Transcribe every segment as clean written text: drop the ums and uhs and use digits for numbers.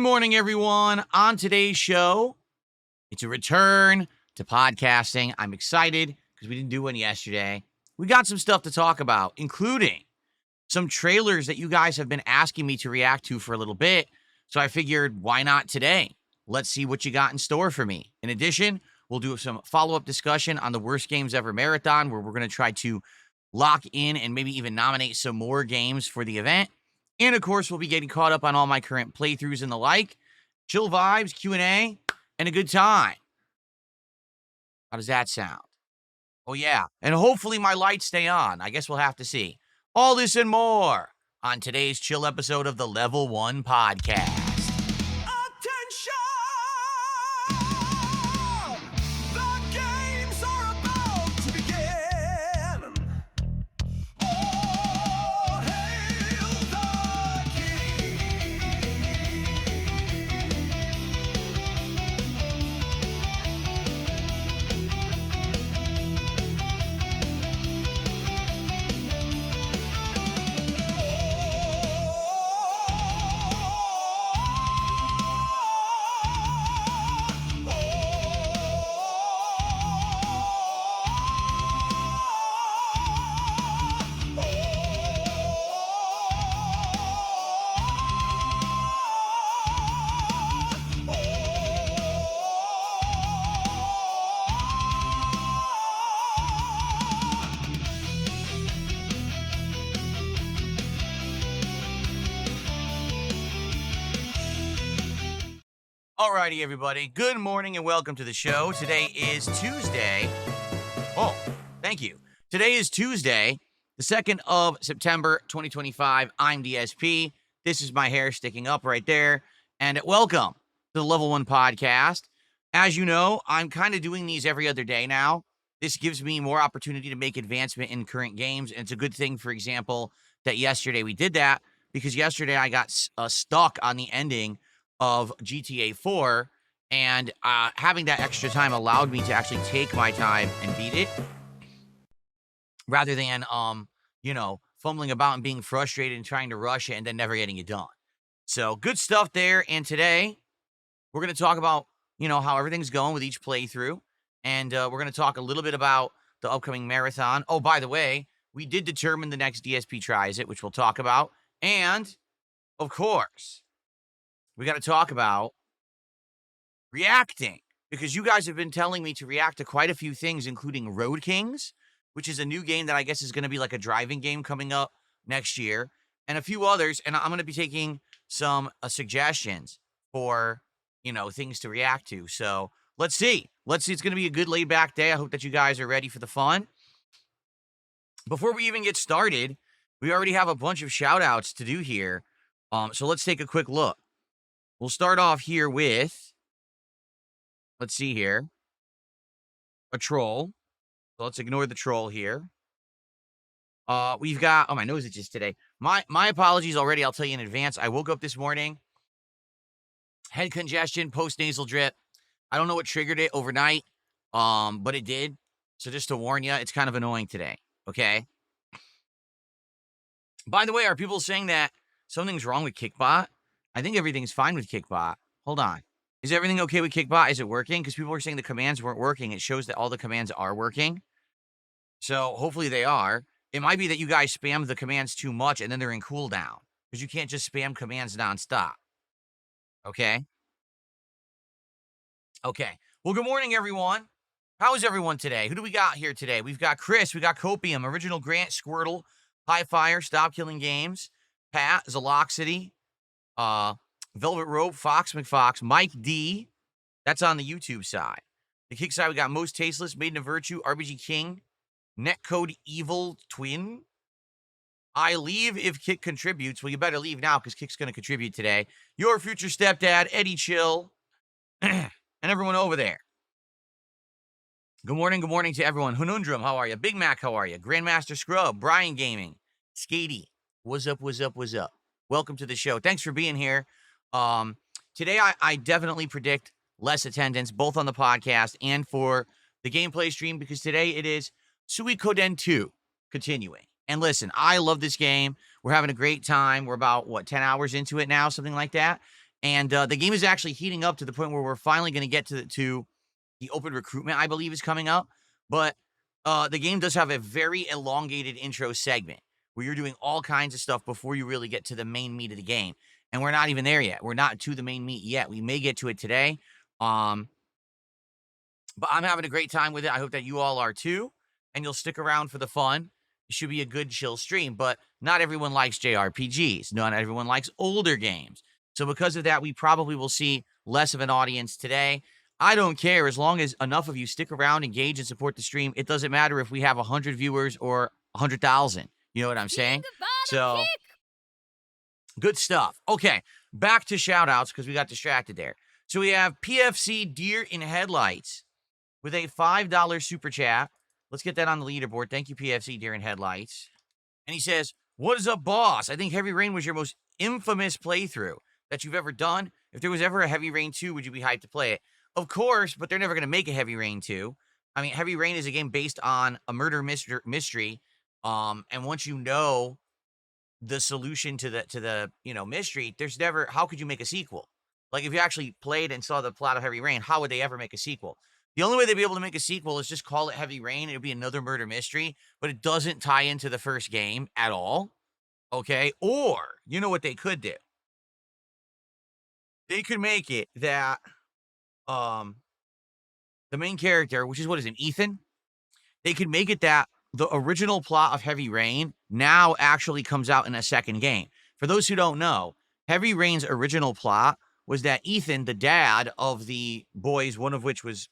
morning, everyone. On today's show, it's a return to podcasting. I'm excited because we didn't do one yesterday. We got some stuff to talk about, including some trailers that you guys have been asking me to react to for a little bit. So I figured, why not today? Let's see what you got in store for me. In addition, we'll do some follow-up discussion on the Worst Games Ever Marathon, where we're going to try to lock in and maybe even nominate some more games for the event. And, of course, we'll be getting caught up on all my current playthroughs and the like. Chill vibes, Q&A, and a good time. How does that sound? Oh, yeah. And hopefully my lights stay on. I guess we'll have to see. All this and more on today's chill episode of the Level 1 Podcast. Alrighty, everybody. Good morning and welcome to the show. Today is Tuesday. Oh, thank you. Today is Tuesday, the 2nd of September, 2025. I'm DSP. This is my hair sticking up right there. And welcome to the Level 1 Podcast. As you know, I'm kind of doing these every other day now. This gives me more opportunity to make advancement in current games. And it's a good thing, for example, that yesterday we did that, because yesterday I got stuck on the ending of GTA 4, and having that extra time allowed me to actually take my time and beat it, rather than fumbling about and being frustrated and trying to rush it and then never getting it done. So good stuff there. And today we're going to talk about how everything's going with each playthrough, and we're going to talk a little bit about the upcoming marathon. Oh, by the way, we did determine the next DSP tries it, which we'll talk about, and of course we got to talk about reacting, because you guys have been telling me to react to quite a few things, including Road Kings, which is a new game that I guess is going to be like a driving game coming up next year, and a few others. And I'm going to be taking some suggestions for, things to react to. So let's see. It's going to be a good laid back day. I hope that you guys are ready for the fun. Before we even get started, we already have a bunch of shout outs to do here. So let's take a quick look. We'll start off here with, let's see here, a troll. So let's ignore the troll here. We've got, oh, my nose itches today. My apologies already, I'll tell you in advance. I woke up this morning, head congestion, post-nasal drip. I don't know what triggered it overnight, but it did. So just to warn you, it's kind of annoying today, okay? By the way, are people saying that something's wrong with Kickbot? I think everything's fine with Kickbot. Hold on. Is everything okay with Kickbot? Is it working? Because people are saying the commands weren't working. It shows that all the commands are working. So hopefully they are. It might be that you guys spam the commands too much and then they're in cooldown, because you can't just spam commands nonstop. Okay? Okay. Well, good morning, everyone. How is everyone today? Who do we got here today? We've got Chris. We got Copium, Original Grant, Squirtle, High Fire, Stop Killing Games, Pat, Zaloxity, Velvet Rope, Fox McFox, Mike D. That's on the YouTube side. The kick side, we got Most Tasteless, Maiden of Virtue, RBG King, Netcode Evil Twin. I leave if Kick contributes. Well, you better leave now, because Kick's going to contribute today. Your future stepdad, Eddie Chill, and everyone over there. Good morning to everyone. Hunundrum, how are you? Big Mac, how are you? Grandmaster Scrub, Brian Gaming, Skatey, what's up? Welcome to the show. Thanks for being here. Today, I definitely predict less attendance, both on the podcast and for the gameplay stream, because today it is Suikoden 2 continuing. And listen, I love this game. We're having a great time. We're about, 10 hours into it now, something like that. And the game is actually heating up to the point where we're finally going to get to the open recruitment, I believe, is coming up. But the game does have a very elongated intro segment where you're doing all kinds of stuff before you really get to the main meat of the game. And we're not even there yet. We're not to the main meat yet. We may get to it today. But I'm having a great time with it. I hope that you all are too. And you'll stick around for the fun. It should be a good, chill stream. But not everyone likes JRPGs. Not everyone likes older games. So because of that, we probably will see less of an audience today. I don't care. As long as enough of you stick around, engage, and support the stream, it doesn't matter if we have 100 viewers or 100,000. You know what I'm saying? So, good stuff. Okay, back to shout-outs because we got distracted there. So we have PFC Deer in Headlights with a $5 super chat. Let's get that on the leaderboard. Thank you, PFC Deer in Headlights. And he says, what is up, boss? I think Heavy Rain was your most infamous playthrough that you've ever done. If there was ever a Heavy Rain 2, would you be hyped to play it? Of course, but they're never going to make a Heavy Rain 2. I mean, Heavy Rain is a game based on a murder mystery. And once you know the solution to the mystery, there's never, how could you make a sequel? Like, if you actually played and saw the plot of Heavy Rain, how would they ever make a sequel? The only way they'd be able to make a sequel is just call it Heavy Rain. It'd be another murder mystery, but it doesn't tie into the first game at all. Okay? Or, you know what they could do? They could make it that the main character, which is what is it, Ethan? They could make it that the original plot of Heavy Rain now actually comes out in a second game. For those who don't know, Heavy Rain's original plot was that Ethan, the dad of the boys, one of which was,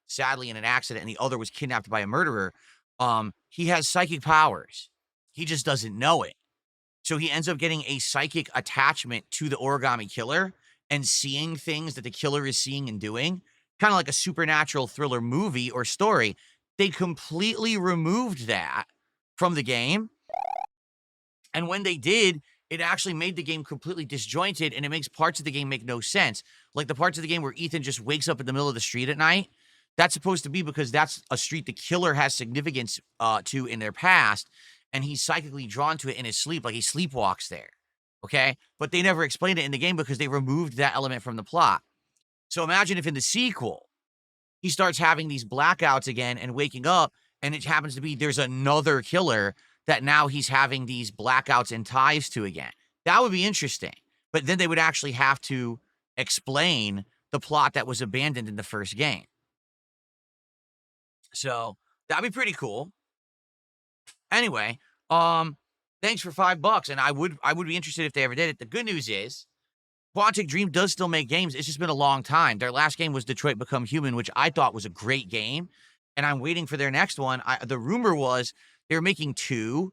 sadly in an accident and the other was kidnapped by a murderer, he has psychic powers. He just doesn't know it. So he ends up getting a psychic attachment to the origami killer and seeing things that the killer is seeing and doing, kind of like a supernatural thriller movie or story. They completely removed that from the game. And when they did, it actually made the game completely disjointed, and it makes parts of the game make no sense. Like the parts of the game where Ethan just wakes up in the middle of the street at night. That's supposed to be because that's a street the killer has significance to in their past, and he's psychically drawn to it in his sleep, like he sleepwalks there. Okay? But they never explained it in the game because they removed that element from the plot. So imagine if in the sequel, he starts having these blackouts again and waking up, and it happens to be there's another killer that now he's having these blackouts and ties to again. That would be interesting. But then they would actually have to explain the plot that was abandoned in the first game. So that'd be pretty cool. Anyway, thanks for $5, and I would be interested if they ever did it. The good news is Quantic Dream does still make games. It's just been a long time. Their last game was Detroit Become Human, which I thought was a great game, and I'm waiting for their next one. The rumor was they were making 2,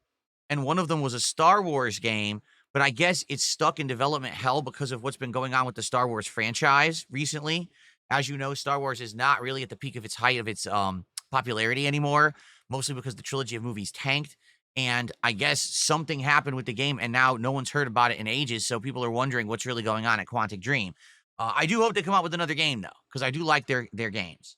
and one of them was a Star Wars game, but I guess it's stuck in development hell because of what's been going on with the Star Wars franchise recently. As you know, Star Wars is not really at the peak of its height of its popularity anymore, mostly because the trilogy of movies tanked. And I guess something happened with the game, and now no one's heard about it in ages, so people are wondering what's really going on at Quantic Dream. I do hope they come out with another game, though, because I do like their games.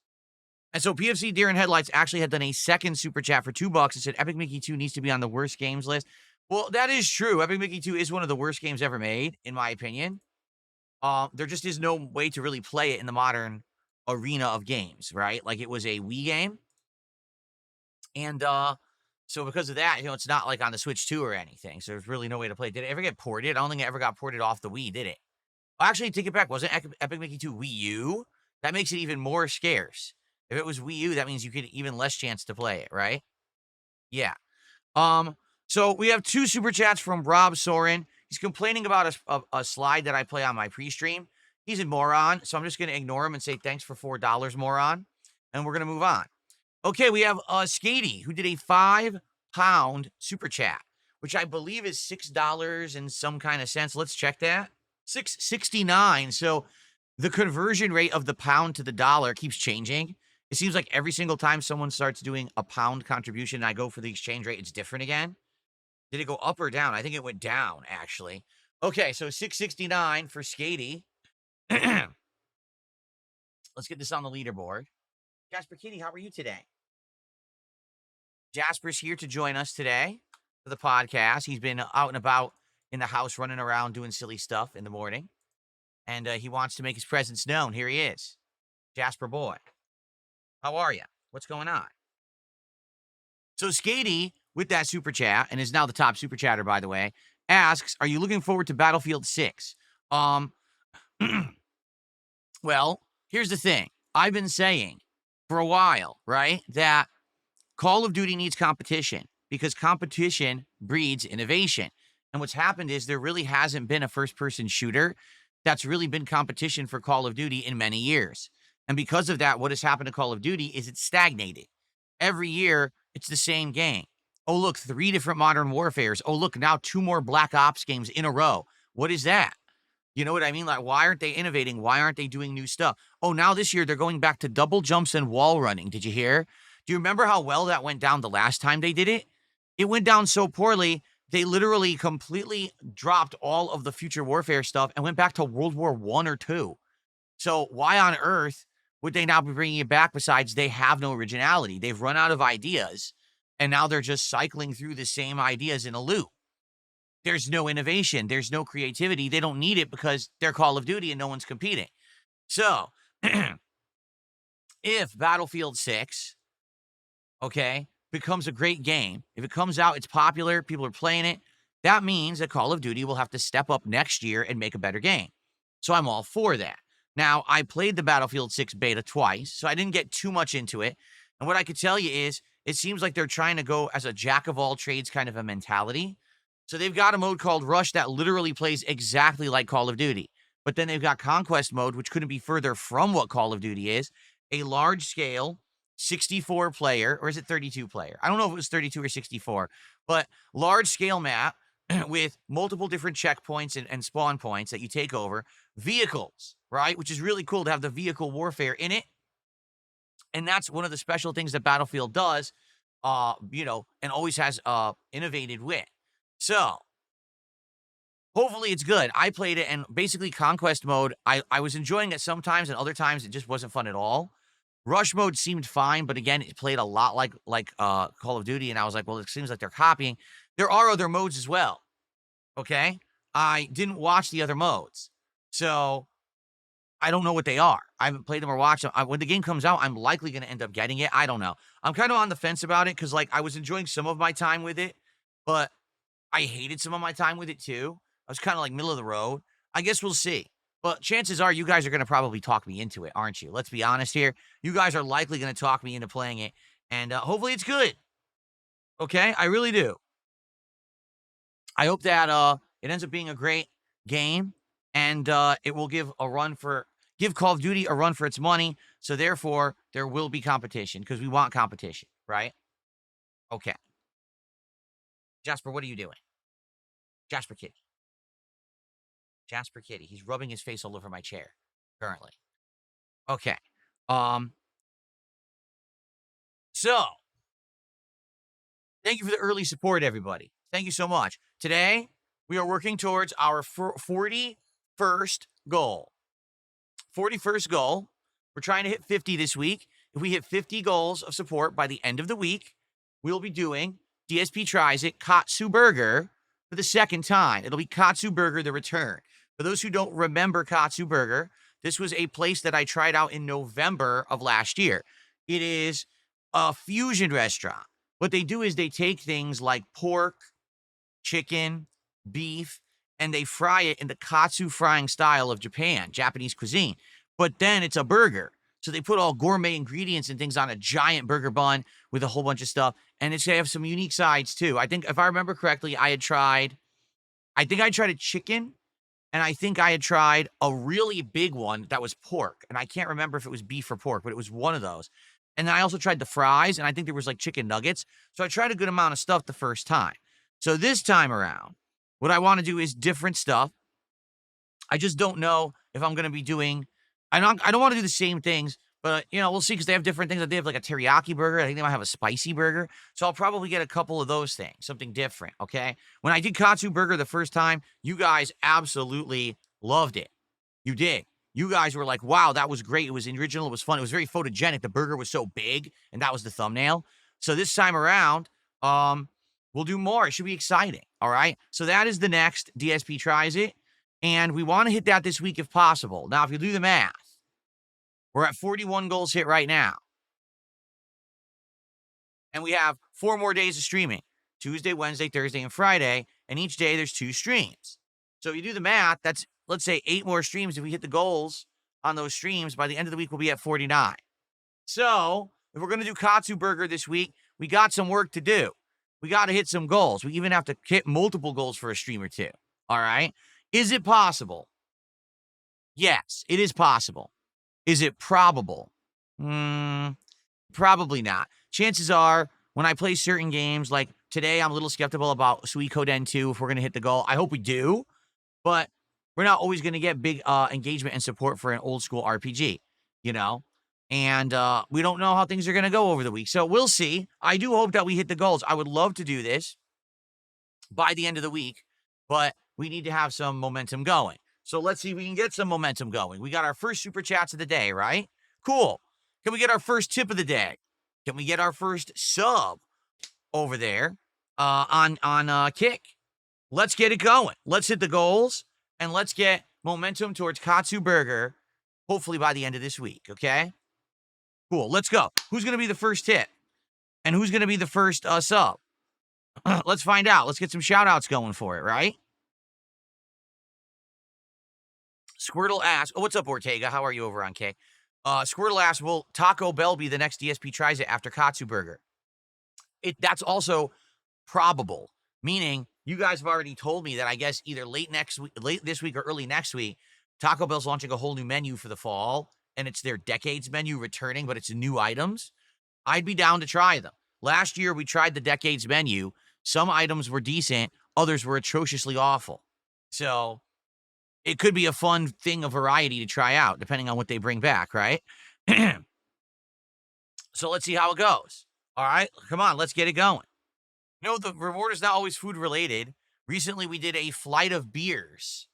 And so PFC Deer in Headlights actually had done a second super chat for $2 and said, Epic Mickey 2 needs to be on the worst games list. Well, that is true. Epic Mickey 2 is one of the worst games ever made, in my opinion. There just is no way to really play it in the modern arena of games, right? Like, it was a Wii game. And, so because of that, it's not like on the Switch 2 or anything. So there's really no way to play it. Did it ever get ported? I don't think it ever got ported off the Wii, did it? Actually, take it back. Wasn't Epic Mickey 2 Wii U? That makes it even more scarce. If it was Wii U, that means you get even less chance to play it, right? Yeah. So we have 2 super chats from Rob Soren. He's complaining about a slide that I play on my pre-stream. He's a moron, so I'm just going to ignore him and say thanks for $4, moron. And we're going to move on. Okay, we have Skatey, who did a £5 super chat, which I believe is $6 and some kind of cents. Let's check that. $6.69. So the conversion rate of the pound to the dollar keeps changing. It seems like every single time someone starts doing a pound contribution and I go for the exchange rate, it's different again. Did it go up or down? I think it went down, actually. Okay, so $6.69 for Skatey. Let's get this on the leaderboard. Jasper Kitty, how are you today? Jasper's here to join us today for the podcast. He's been out and about in the house, running around, doing silly stuff in the morning. and he wants to make his presence known. Here he is, Jasper Boy. How are you? What's going on? So Skady, with that super chat, and is now the top super chatter, by the way, asks, "Are you looking forward to Battlefield 6?" Well, here's the thing. I've been saying for a while, right, that Call of Duty needs competition because competition breeds innovation. And what's happened is there really hasn't been a first-person shooter that's really been competition for Call of Duty in many years. And because of that, what has happened to Call of Duty is it's stagnated. Every year, it's the same game. Oh, look, 3 different Modern Warfares. Oh, look, now 2 more Black Ops games in a row. What is that? You know what I mean? Like, why aren't they innovating? Why aren't they doing new stuff? Oh, now this year they're going back to double jumps and wall running. Did you hear? Do you remember how well that went down the last time they did it? It went down so poorly, they literally completely dropped all of the Future Warfare stuff and went back to World War I or II. So why on earth would they now be bringing it back besides they have no originality? They've run out of ideas, and now they're just cycling through the same ideas in a loop. There's no innovation. There's no creativity. They don't need it because they're Call of Duty and no one's competing. So, if Battlefield 6, okay, becomes a great game, if it comes out, it's popular, people are playing it, that means that Call of Duty will have to step up next year and make a better game. So I'm all for that. Now, I played the Battlefield 6 beta twice, so I didn't get too much into it. And what I could tell you is, it seems like they're trying to go as a jack of all trades kind of a mentality. So they've got a mode called Rush that literally plays exactly like Call of Duty. But then they've got Conquest mode, which couldn't be further from what Call of Duty is. A large-scale 64-player, or is it 32-player? I don't know if it was 32 or 64. But large-scale map with multiple different checkpoints and spawn points that you take over. Vehicles, right? Which is really cool to have the vehicle warfare in it. And that's one of the special things that Battlefield does, and always has innovated with. So, hopefully it's good. I played it, and basically Conquest mode, I was enjoying it sometimes, and other times it just wasn't fun at all. Rush mode seemed fine, but again, it played a lot like Call of Duty, and I was like, well, it seems like they're copying. There are other modes as well, okay? I didn't watch the other modes, so I don't know what they are. I haven't played them or watched them. When the game comes out, I'm likely going to end up getting it. I don't know. I'm kind of on the fence about it because, like, I was enjoying some of my time with it, but I hated some of my time with it too. I was kind of like middle of the road. I guess we'll see. But chances are you guys are going to probably talk me into it, aren't you? Let's be honest here. You guys are likely going to talk me into playing it, and hopefully it's good. Okay? I really do. I hope that it ends up being a great game, and it will give Call of Duty a run for its money. So therefore, there will be competition because we want competition, right? Okay. Jasper, what are you doing? Jasper Kitty. Jasper Kitty. He's rubbing his face all over my chair currently. Okay. So, thank you for the early support, everybody. Thank you so much. Today, we are working towards our 41st goal. 41st goal. We're trying to hit 50 this week. If we hit 50 goals of support by the end of the week, we'll be doing DSP Tries It Katsu Burger for the second time. It'll be Katsu Burger The Return. For those who don't remember Katsu Burger, this was a place that I tried out in November of last year. It is a fusion restaurant. What they do is they take things like pork, chicken, beef, and they fry it in the katsu frying style of Japanese cuisine. But then it's a burger. So they put all gourmet ingredients and things on a giant burger bun with a whole bunch of stuff. And they have some unique sides too. I think if I remember correctly, I tried a chicken, and I think I had tried a really big one that was pork. And I can't remember if it was beef or pork, but it was one of those. And then I also tried the fries, and I think there was like chicken nuggets. So I tried a good amount of stuff the first time. So this time around, what I want to do is different stuff. I just don't know if I'm going to be doing, I don't want to do the same things, but, we'll see because they have different things. They have like a teriyaki burger. I think they might have a spicy burger. So I'll probably get a couple of those things, something different, okay? When I did Katsu Burger the first time, you guys absolutely loved it. You did. You guys were like, wow, that was great. It was original. It was fun. It was very photogenic. The burger was so big, and that was the thumbnail. So this time around, we'll do more. It should be exciting, all right? So that is the next DSP Tries It. And we want to hit that this week if possible. Now, if you do the math, we're at 41 goals hit right now. And we have 4 more days of streaming: Tuesday, Wednesday, Thursday, and Friday. And each day there's 2 streams. So if you do the math, that's, let's say, 8 more streams. If we hit the goals on those streams, by the end of the week, we'll be at 49. So if we're going to do Katsu Burger this week, we got some work to do. We got to hit some goals. We even have to hit multiple goals for a stream or two. All right. Is it possible? Yes, it is possible. Is it probable? Probably not. Chances are, when I play certain games, like today, I'm a little skeptical about Suikoden 2 if we're going to hit the goal. I hope we do, but we're not always going to get big engagement and support for an old school RPG, you know? And we don't know how things are going to go over the week. So we'll see. I do hope that we hit the goals. I would love to do this by the end of the week, but we need to have some momentum going. So let's see if we can get some momentum going. We got our first super chats of the day, right? Cool. Can we get our first tip of the day? Can we get our first sub over there on Kick? Let's get it going. Let's hit the goals, and let's get momentum towards Katsu Burger, hopefully by the end of this week, okay? Cool. Let's go. Who's going to be the first hit? And who's going to be the first sub? Let's find out. Let's get some shout-outs going for it, right? Squirtle asks, oh, what's up, Ortega? How are you over on Kick? Squirtle asks, will Taco Bell be the next DSP tries it after Katsu Burger? That's also probable, meaning you guys have already told me that I guess either late this week or early next week, Taco Bell's launching a whole new menu for the fall, and it's their Decades menu returning, but it's new items. I'd be down to try them. Last year, we tried the Decades menu. Some items were decent, others were atrociously awful. So it could be a fun thing of variety to try out, depending on what they bring back, right? So let's see how it goes. All right, come on, let's get it going. No, the reward is not always food related. Recently, we did a flight of beers.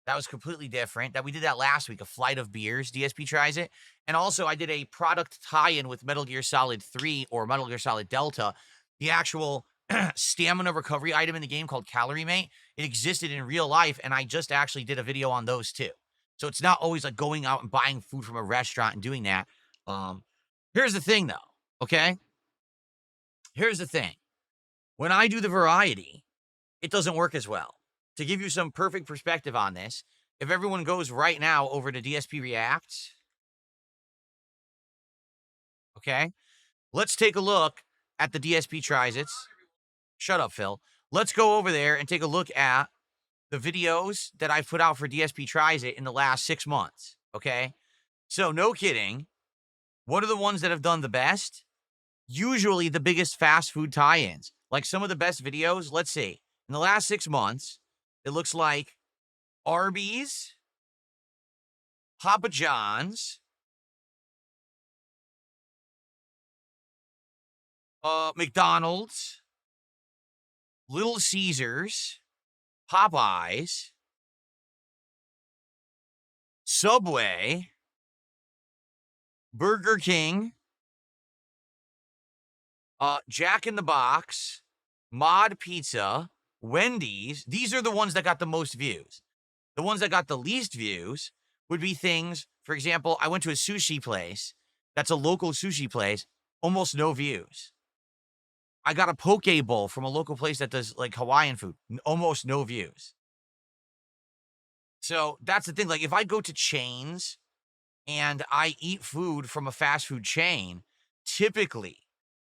That was completely different. We did that last week, a flight of beers. DSP tries it. And also, I did a product tie-in with Metal Gear Solid 3 or Metal Gear Solid Delta, the actual stamina recovery item in the game called Calorie Mate. It existed in real life, and I just actually did a video on those too. So it's not always like going out and buying food from a restaurant and doing that. Here's the thing, though, okay? Here's the thing. When I do the variety, it doesn't work as well. To give you some perfect perspective on this, if everyone goes right now over to DSP React, okay, let's take a look at the DSP Tries It. Shut up, Phil. Let's go over there and take a look at the videos that I've put out for DSP Tries It in the last 6 months, okay? So, no kidding. What are the ones that have done the best? Usually the biggest fast food tie-ins. Like some of the best videos, let's see. In the last 6 months, it looks like Arby's, Papa John's, McDonald's, Little Caesars, Popeyes, Subway, Burger King, Jack in the Box, Mod Pizza, Wendy's. These are the ones that got the most views. The ones that got the least views would be things, for example, I went to a sushi place. That's a local sushi place. Almost no views. I got a poke bowl from a local place that does like Hawaiian food. Almost no views. So that's the thing. Like if I go to chains and I eat food from a fast food chain, typically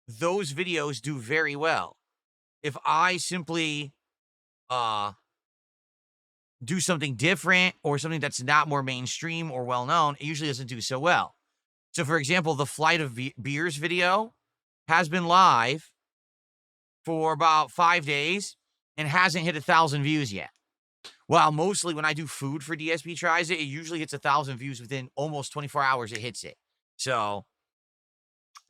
those videos do very well. If I simply do something different or something that's not more mainstream or well-known, it usually doesn't do so well. So for example, the Flight of Beers video has been live for about 5 days and hasn't hit 1,000 views yet. While mostly when I do food for DSP Tries It, it usually hits 1,000 views within almost 24 hours it hits it. So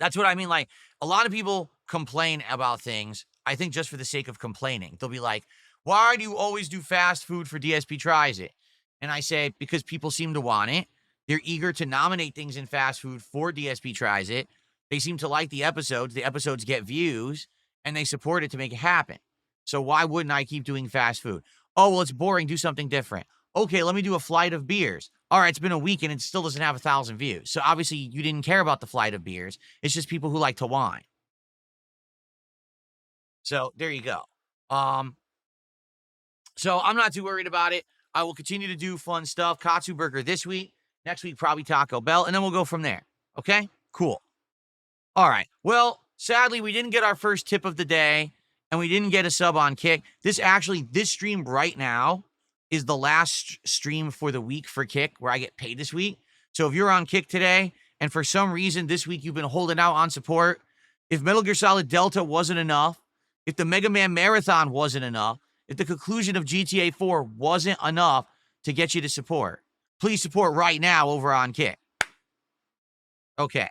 that's what I mean. Like a lot of people complain about things, I think just for the sake of complaining. They'll be like, why do you always do fast food for DSP Tries It? And I say, because people seem to want it. They're eager to nominate things in fast food for DSP Tries It. They seem to like the episodes. The episodes get views, and they support it to make it happen. So why wouldn't I keep doing fast food? Oh, well, it's boring. Do something different. Okay, let me do a flight of beers. All right, it's been a week and it still doesn't have 1,000 views. So obviously you didn't care about the flight of beers. It's just people who like to whine. So there you go. Um, so I'm not too worried about it. I will continue to do fun stuff. Katsu Burger this week. Next week, probably Taco Bell. And then we'll go from there. Okay? Cool. All right. Well, sadly, we didn't get our first tip of the day, and we didn't get a sub on Kick. This stream right now is the last stream for the week for Kick, where I get paid this week. So if you're on Kick today, and for some reason this week you've been holding out on support, if Metal Gear Solid Delta wasn't enough, if the Mega Man Marathon wasn't enough, if the conclusion of GTA 4 wasn't enough to get you to support, please support right now over on Kick. Okay.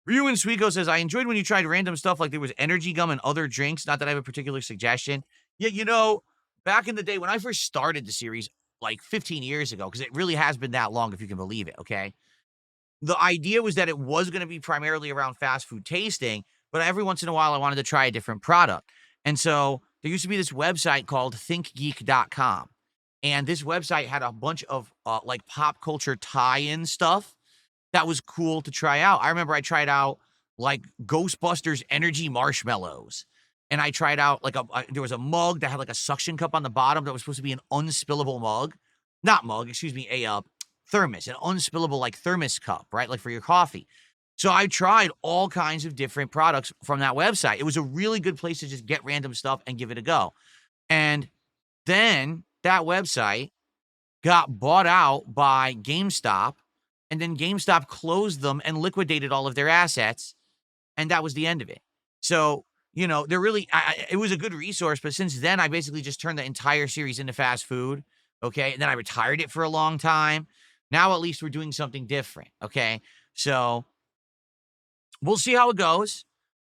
Ryu and Suiko says, I enjoyed when you tried random stuff like there was energy gum and other drinks. Not that I have a particular suggestion. Yeah, back in the day when I first started the series, like 15 years ago, because it really has been that long, if you can believe it, okay? The idea was that it was going to be primarily around fast food tasting, but every once in a while I wanted to try a different product. And so there used to be this website called thinkgeek.com. And this website had a bunch of like pop culture tie-in stuff that was cool to try out. I remember I tried out like Ghostbusters energy marshmallows. And I tried out like there was a mug that had like a suction cup on the bottom that was supposed to be an unspillable mug. Not mug, excuse me, a thermos, an unspillable like thermos cup, right? Like for your coffee. So I tried all kinds of different products from that website. It was a really good place to just get random stuff and give it a go. And then that website got bought out by GameStop, and then GameStop closed them and liquidated all of their assets, and that was the end of it. So, they're really, it was a good resource, but since then, I basically just turned the entire series into fast food, okay? And then I retired it for a long time. Now, at least we're doing something different, okay? So, we'll see how it goes.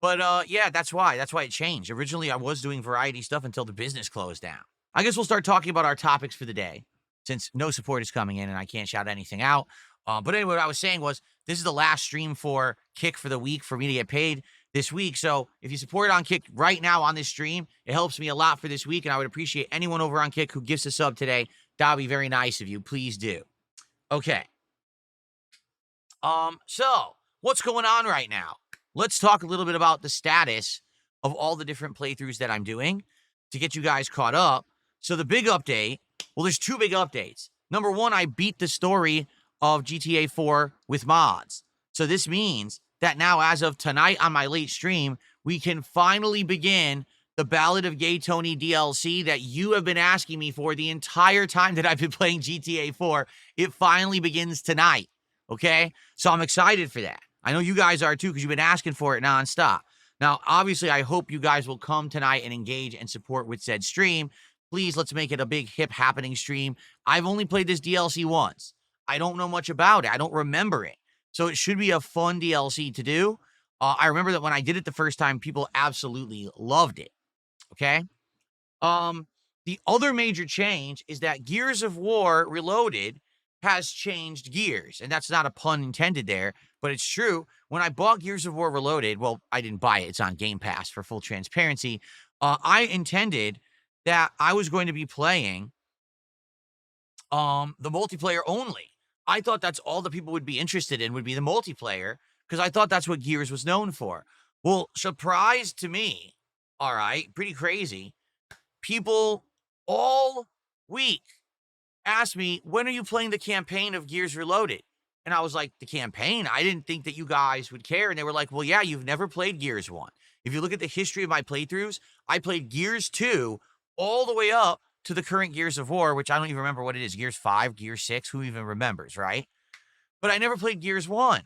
But, yeah, that's why it changed. Originally, I was doing variety stuff until the business closed down. I guess we'll start talking about our topics for the day, since no support is coming in and I can't shout anything out. But anyway, what I was saying was, this is the last stream for Kick for the week for me to get paid this week. So if you support on Kick right now on this stream, it helps me a lot for this week. And I would appreciate anyone over on Kick who gives a sub today. That would be very nice of you. Please do. Okay. So what's going on right now? Let's talk a little bit about the status of all the different playthroughs that I'm doing to get you guys caught up. So the big update, well, there's two big updates. Number one, I beat the story of GTA 4 with mods. So this means that now, as of tonight on my late stream, we can finally begin the Ballad of Gay Tony DLC that you have been asking me for the entire time that I've been playing GTA 4. It finally begins tonight, okay? So I'm excited for that. I know you guys are too, because you've been asking for it nonstop. Now, obviously, I hope you guys will come tonight and engage and support with said stream. Please, let's make it a big, hip, happening stream. I've only played this DLC once. I don't know much about it. I don't remember it. So it should be a fun DLC to do. I remember that when I did it the first time, people absolutely loved it. Okay? The other major change is that Gears of War Reloaded has changed gears. And that's not a pun intended there, but it's true. When I bought Gears of War Reloaded, well, I didn't buy it. It's on Game Pass for full transparency. I intended that I was going to be playing the multiplayer only. I thought that's all the people would be interested in would be the multiplayer, because I thought that's what Gears was known for. Well, surprise to me, all right, pretty crazy. People all week asked me, when are you playing the campaign of Gears Reloaded? And I was like, the campaign? I didn't think that you guys would care. And they were like, well, yeah, you've never played Gears 1. If you look at the history of my playthroughs, I played Gears 2 all the way up to the current Gears of War, which I don't even remember what it is. Gears 5, Gears 6, who even remembers, right? But I never played Gears 1.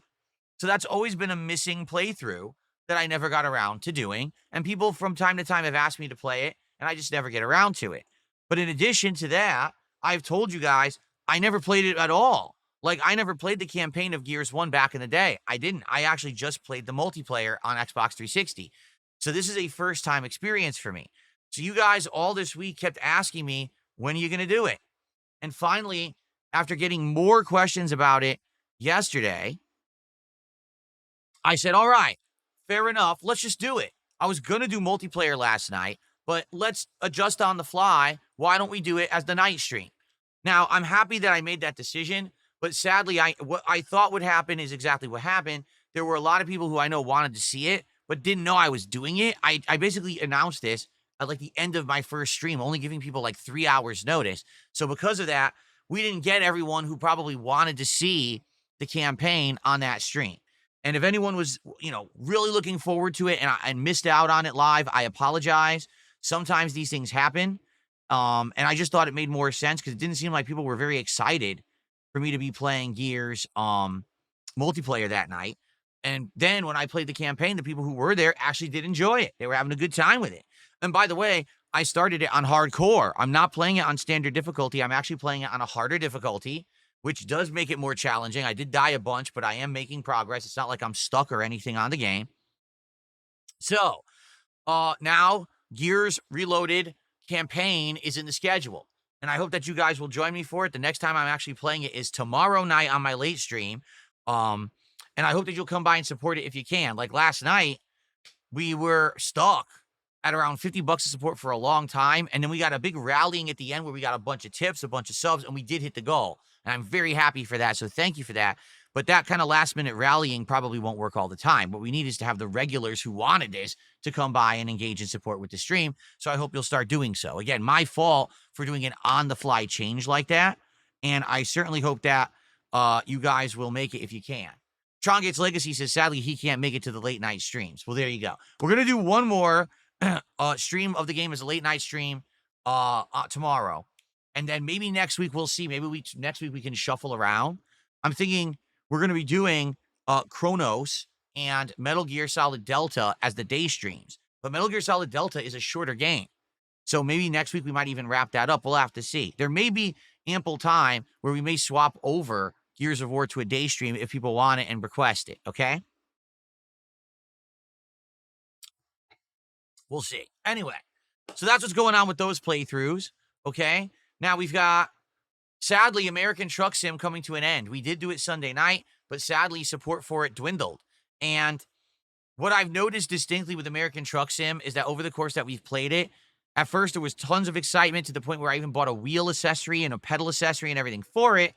So that's always been a missing playthrough that I never got around to doing. And people from time to time have asked me to play it, and I just never get around to it. But in addition to that, I've told you guys, I never played it at all. Like, I never played the campaign of Gears 1 back in the day. I didn't. I actually just played the multiplayer on Xbox 360. So this is a first-time experience for me. So you guys all this week kept asking me, when are you going to do it? And finally, after getting more questions about it yesterday, I said, all right, fair enough. Let's just do it. I was going to do multiplayer last night. but let's adjust on the fly. Why don't we do it as the night stream? Now, I'm happy that I made that decision, but sadly, what I thought would happen is exactly what happened. There were a lot of people who I know wanted to see it, but didn't know I was doing it. I basically announced this at like the end of my first stream, only giving people like 3 hours notice. So because of that, we didn't get everyone who probably wanted to see the campaign on that stream. And if anyone was, really looking forward to it and missed out on it live, I apologize. Sometimes these things happen. And I just thought it made more sense because it didn't seem like people were very excited for me to be playing Gears multiplayer that night. And then when I played the campaign, the people who were there actually did enjoy it. They were having a good time with it. And by the way, I started it on hardcore. I'm not playing it on standard difficulty. I'm actually playing it on a harder difficulty, which does make it more challenging. I did die a bunch, but I am making progress. It's not like I'm stuck or anything on the game. So now Gears Reloaded campaign is in the schedule. And I hope that you guys will join me for it. The next time I'm actually playing it is tomorrow night on my late stream. And I hope that you'll come by and support it if you can. Like last night, we were stuck at around $50 of support for a long time. And then we got a big rallying at the end where we got a bunch of tips, a bunch of subs, and we did hit the goal. And I'm very happy for that. So thank you for that. But that kind of last minute rallying probably won't work all the time. What we need is to have the regulars who wanted this to come by and engage in support with the stream. So I hope you'll start doing so. Again, my fault for doing an on the fly change like that. And I certainly hope that you guys will make it if you can. Tron Gates Legacy says, sadly, he can't make it to the late night streams. Well, there you go. We're going to do one more stream of the game as a late night stream tomorrow. And then maybe next week we'll see. Maybe next week we can shuffle around. I'm thinking we're going to be doing Chronos and Metal Gear Solid Delta as the day streams. But Metal Gear Solid Delta is a shorter game. So maybe next week we might even wrap that up. We'll have to see. There may be ample time where we may swap over Gears of War to a day stream if people want it and request it, okay? We'll see. Anyway, so that's what's going on with those playthroughs, okay? Now we've got, sadly, American Truck Sim coming to an end. We did do it Sunday night, but sadly, support for it dwindled. And what I've noticed distinctly with American Truck Sim is that over the course that we've played it, at first there was tons of excitement to the point where I even bought a wheel accessory and a pedal accessory and everything for it.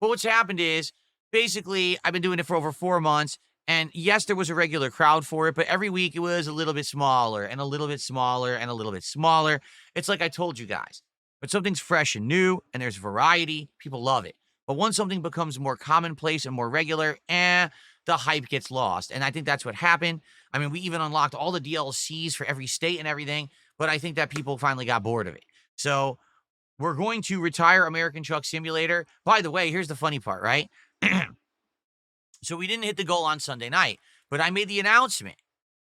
But what's happened is, basically, I've been doing it for over 4 months, and yes, there was a regular crowd for it, but every week it was a little bit smaller and a little bit smaller and a little bit smaller. It's like I told you guys. But something's fresh and new, and there's variety, people love it. But once something becomes more commonplace and more regular, the hype gets lost. And I think that's what happened. I mean, we even unlocked all the DLCs for every state and everything, but I think that people finally got bored of it. So we're going to retire American Truck Simulator. By the way, here's the funny part, right? So we didn't hit the goal on Sunday night, but I made the announcement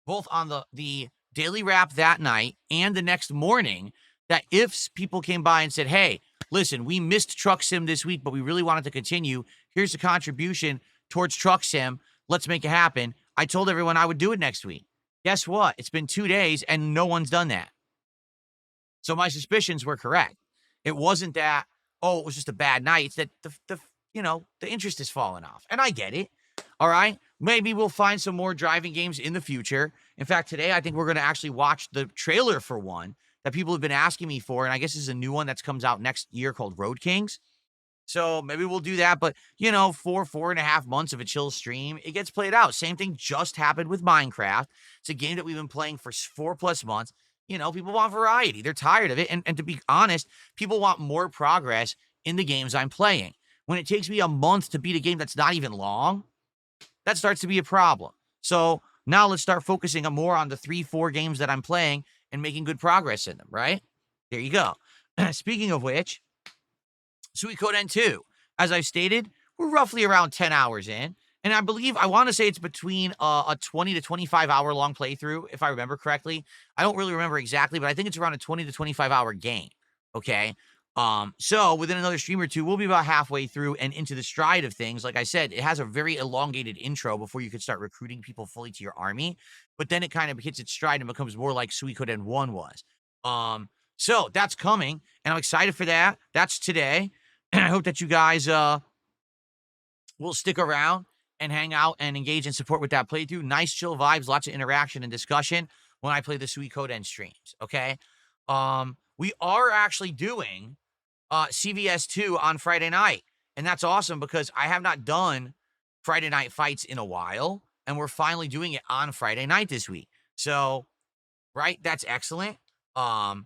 both on the daily wrap that night and the next morning that if people came by and said, hey, listen, we missed Truck Sim this week, but we really wanted to continue. Here's a contribution towards Truck Sim. Let's make it happen. I told everyone I would do it next week. Guess what? It's been 2 days and no one's done that. So my suspicions were correct. It wasn't that, oh, it was just a bad night. It's that the interest is falling off. And I get it. All right. Maybe we'll find some more driving games in the future. In fact, today, I think we're going to actually watch the trailer for one that people have been asking me for. And I guess this is a new one that comes out next year called Road Kings. So maybe we'll do that. But, 4.5 months of a chill stream, it gets played out. Same thing just happened with Minecraft. It's a game that we've been playing for 4+ months. People want variety. They're tired of it. And to be honest, people want more progress in the games I'm playing. When it takes me a month to beat a game that's not even long, that starts to be a problem. So now let's start focusing more on the 3-4 games that I'm playing and making good progress in them, right? There you go. Speaking of which, Suikoden 2, as I've stated, we're roughly around 10 hours in. And I want to say it's between a 20 to 25 hour long playthrough, if I remember correctly. I don't really remember exactly, but I think it's around a 20 to 25 hour game. Okay. So within another stream or two, we'll be about halfway through and into the stride of things. Like I said, it has a very elongated intro before you can start recruiting people fully to your army. But then it kind of hits its stride and becomes more like Suikoden 1 was. So that's coming, and I'm excited for that. That's today. And I hope that you guys will stick around and hang out and engage and support with that playthrough. Nice chill vibes, lots of interaction and discussion when I play the Suikoden streams, okay? We are actually doing CVS2 on Friday night. And that's awesome because I have not done Friday night fights in a while. And we're finally doing it on Friday night this week. So, right, that's excellent. And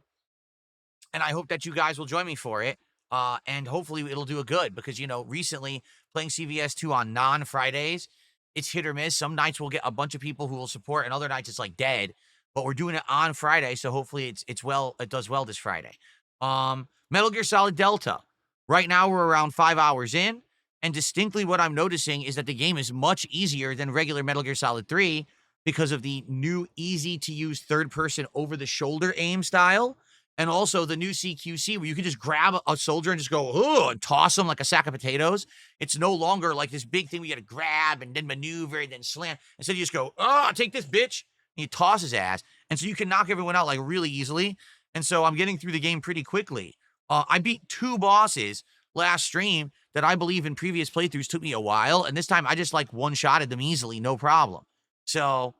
I hope that you guys will join me for it. And hopefully it'll do a good because, recently playing CVS2 on non-Fridays, it's hit or miss. Some nights we'll get a bunch of people who will support, and other nights it's like dead. But we're doing it on Friday, so hopefully it does well this Friday. Metal Gear Solid Delta. Right now we're around 5 hours in, and distinctly what I'm noticing is that the game is much easier than regular Metal Gear Solid 3 because of the new easy-to-use third-person over-the-shoulder aim style. And also the new CQC where you can just grab a soldier and just go, oh, and toss them like a sack of potatoes. It's no longer like this big thing we got to grab and then maneuver and then slam. Instead, you just go, oh, take this, bitch. And you toss his ass. And so you can knock everyone out like really easily. And so I'm getting through the game pretty quickly. I beat 2 bosses last stream that I believe in previous playthroughs took me a while. And this time I just like one-shotted them easily, no problem. So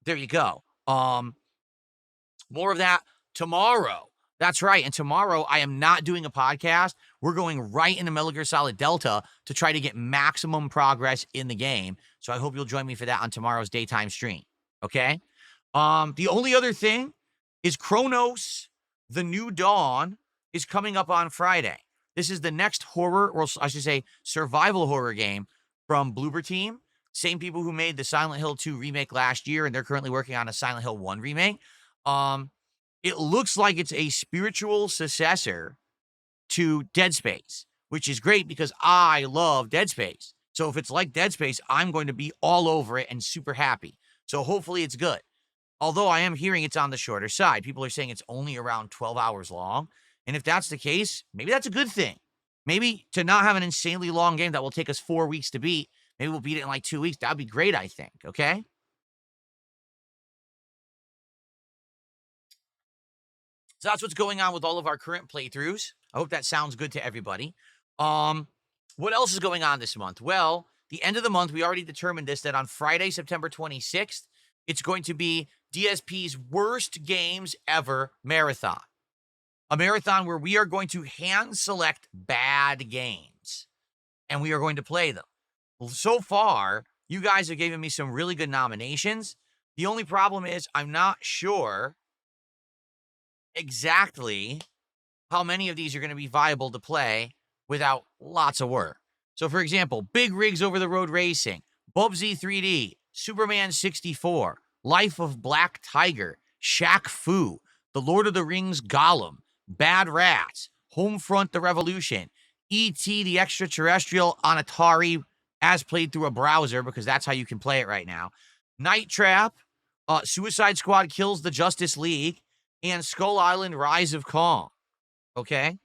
there you go. More of that tomorrow. That's right. And tomorrow I am not doing a podcast. We're going right into Metal Gear Solid Delta to try to get maximum progress in the game. So I hope you'll join me for that on tomorrow's daytime stream. Okay? The only other thing is Chronos, The New Dawn is coming up on Friday. This is the next horror, or I should say survival horror game from Bloober Team. Same people who made the Silent Hill 2 remake last year, and they're currently working on a Silent Hill 1 remake. It looks like it's a spiritual successor to Dead Space, which is great because I love Dead Space. So if it's like Dead Space, I'm going to be all over it and super happy. So hopefully it's good. Although I am hearing it's on the shorter side. People are saying it's only around 12 hours long. And if that's the case, maybe that's a good thing. Maybe to not have an insanely long game that will take us 4 weeks to beat, maybe we'll beat it in like 2 weeks. That'd be great, I think. Okay? So that's what's going on with all of our current playthroughs. I hope that sounds good to everybody. What else is going on this month? Well, the end of the month, we already determined this, that on Friday, September 26th, it's going to be DSP's Worst Games Ever Marathon. A marathon where we are going to hand select bad games, and we are going to play them. So far, you guys have given me some really good nominations. The only problem is I'm not sure exactly how many of these are going to be viable to play without lots of work. So, for example, Big Rigs Over the Road Racing, Bubsy 3D, Superman 64, Life of Black Tiger, Shaq Fu, The Lord of the Rings Gollum, Bad Rats, Homefront the Revolution, E.T. the Extraterrestrial on Atari as played through a browser because that's how you can play it right now, Night Trap, Suicide Squad Kills the Justice League, and Skull Island Rise of Kong. Okay?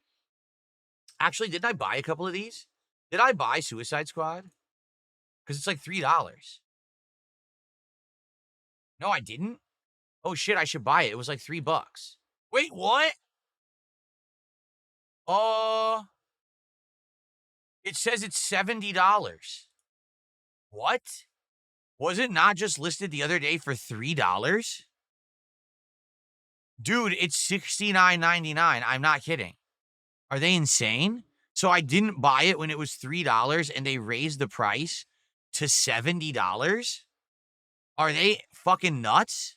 Actually, didn't I buy a couple of these? Did I buy Suicide Squad? Because it's like $3. No, I didn't. Oh, shit, I should buy it. It was like $3. Wait, what? It says it's $70. What? Was it not just listed the other day for $3? Dude, it's $69.99. I'm not kidding. Are they insane? So I didn't buy it when it was $3 and they raised the price to $70? Are they fucking nuts?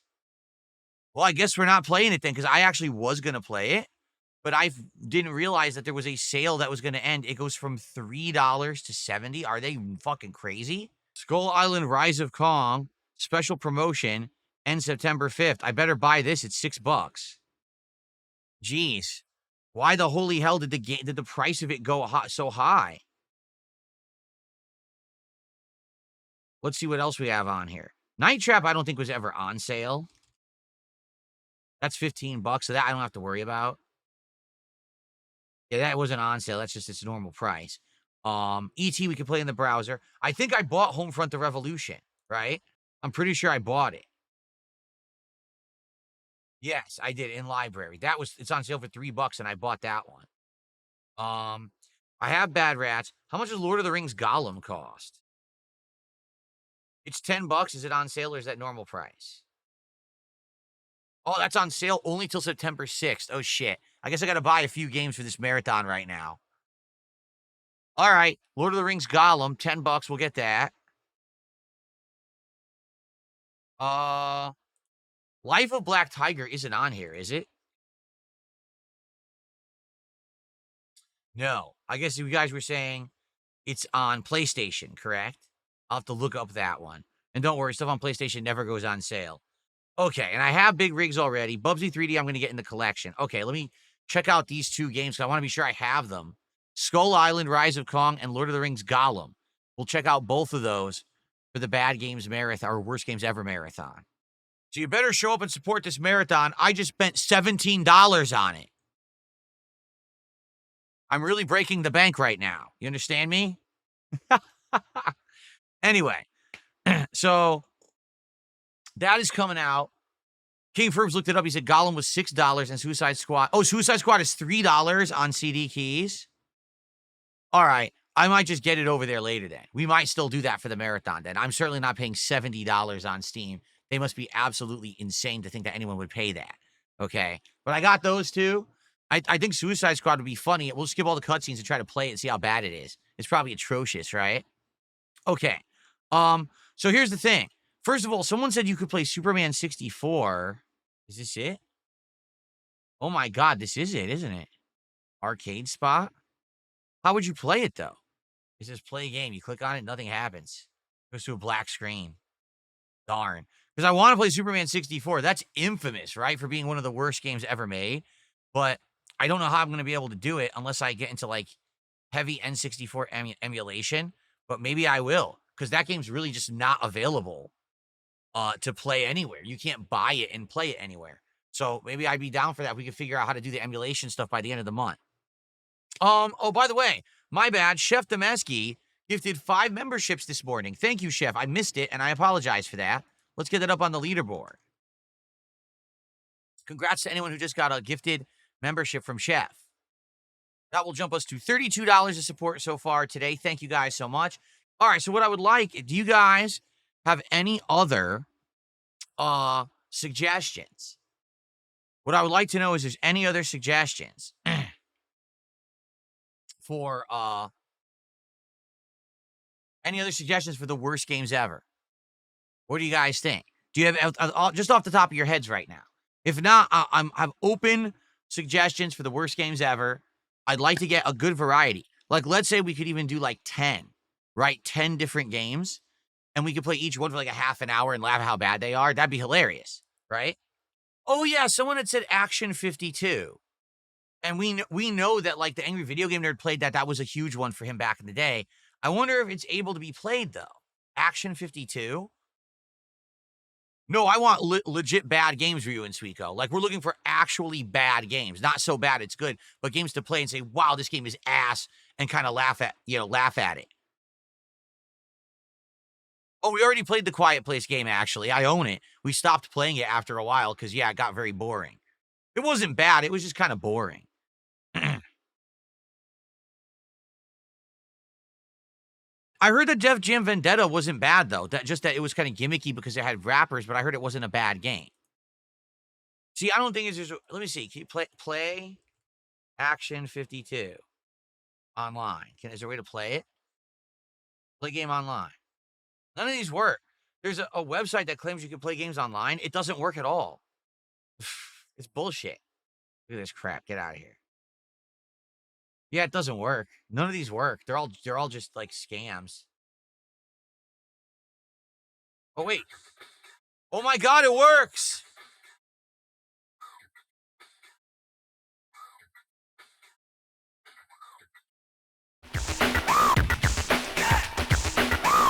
Well, I guess we're not playing it then because I actually was going to play it, but I didn't realize that there was a sale that was going to end. It goes from $3 to $70. Are they fucking crazy? Skull Island Rise of Kong, special promotion, ends September 5th. I better buy this. It's $6. Jeez. Why the holy hell did the price of it go so high? Let's see what else we have on here. Night Trap I don't think was ever on sale. That's $15, so that I don't have to worry about. Yeah, that wasn't on sale. That's just its normal price. E.T. we can play in the browser. I think I bought Homefront the Revolution, right? I'm pretty sure I bought it. Yes, I did in library. It's on sale for $3 and I bought that one. I have Bad Rats. How much does Lord of the Rings Gollum cost? It's $10. Is it on sale or is that normal price? Oh, that's on sale only till September 6th. Oh, shit. I guess I got to buy a few games for this marathon right now. All right. Lord of the Rings Gollum, $10. We'll get that. Uh, Life of Black Tiger isn't on here, is it? No. I guess you guys were saying it's on PlayStation, correct? I'll have to look up that one. And don't worry, stuff on PlayStation never goes on sale. Okay, and I have big rigs already. Bubsy 3D, I'm going to get in the collection. Okay, let me check out these two games because I want to be sure I have them. Skull Island, Rise of Kong, and Lord of the Rings Gollum. We'll check out both of those for the Bad Games Marathon, or Worst Games Ever Marathon. So you better show up and support this marathon. I just spent $17 on it. I'm really breaking the bank right now. You understand me? Anyway, so that is coming out. King Furbs looked it up. He said Gollum was $6 and Suicide Squad. Oh, Suicide Squad is $3 on CD keys. All right. I might just get it over there later then. We might still do that for the marathon then. I'm certainly not paying $70 on Steam. They must be absolutely insane to think that anyone would pay that. Okay. But I got those two. I think Suicide Squad would be funny. We'll skip all the cutscenes and try to play it and see how bad it is. It's probably atrocious, right? Okay. So here's the thing. First of all, someone said you could play Superman 64. Is this it? Oh my God, this is it, isn't it? Arcade spot? How would you play it, though? It says play a game. You click on it, nothing happens. It goes to a black screen. Darn. Because I want to play Superman 64. That's infamous, right? For being one of the worst games ever made. But I don't know how I'm going to be able to do it unless I get into, like, heavy N64 emulation. But maybe I will. Because that game's really just not available to play anywhere. You can't buy it and play it anywhere. So maybe I'd be down for that. We could figure out how to do the emulation stuff by the end of the month. Oh, by the way, my bad. Chef Demeski gifted 5 memberships this morning. Thank you, Chef. I missed it, and I apologize for that. Let's get that up on the leaderboard. Congrats to anyone who just got a gifted membership from Chef. That will jump us to $32 of support so far today. Thank you guys so much. All right, so what I would like, do you guys have any other suggestions? What I would like to know is there's any other suggestions for the worst games ever? What do you guys think? Do you have just off the top of your heads right now? If not, I'm open suggestions for the worst games ever. I'd like to get a good variety. Like, let's say we could even do like 10, right? 10 different games, and we could play each one for like a half an hour and laugh at how bad they are. That'd be hilarious, right? Oh yeah, someone had said Action 52. And we know that, like, the Angry Video Game Nerd played that. That was a huge one for him back in the day. I wonder if it's able to be played, though. Action 52? No, I want legit bad games for you in Suiko. Like, we're looking for actually bad games. Not so bad it's good, but games to play and say, wow, this game is ass, and kind of laugh at it. Oh, we already played the Quiet Place game, actually. I own it. We stopped playing it after a while because, yeah, it got very boring. It wasn't bad. It was just kind of boring. I heard that Def Jam Vendetta wasn't bad, though. That it was kind of gimmicky because it had rappers, but I heard it wasn't a bad game. See, I don't think it's just... Let me see. Can you play Action 52 online? Is there a way to play it? Play game online. None of these work. There's a website that claims you can play games online. It doesn't work at all. It's bullshit. Look at this crap. Get out of here. Yeah, it doesn't work. None of these work. They're all just like scams. Oh wait. Oh my God, it works.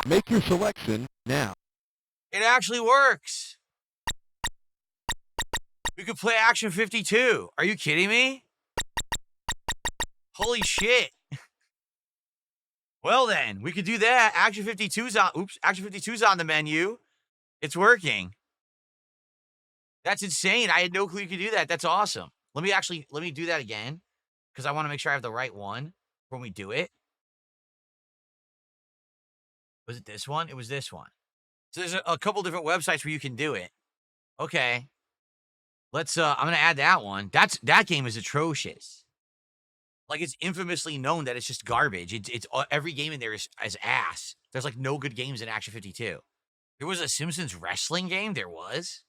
Make your selection now. It actually works. We could play Action 52. Are you kidding me? Holy shit. Well then, we could do that. Action 52's on the menu. It's working. That's insane. I had no clue you could do that. That's awesome. Let me do that again, because I want to make sure I have the right one when we do it. Was it this one? It was this one. So there's a couple different websites where you can do it. Okay. Let's I'm gonna add that one. That game is atrocious. Like, it's infamously known that it's just garbage. It's every game in there is ass. There's like no good games in Action 52. There was a Simpsons wrestling game. There was.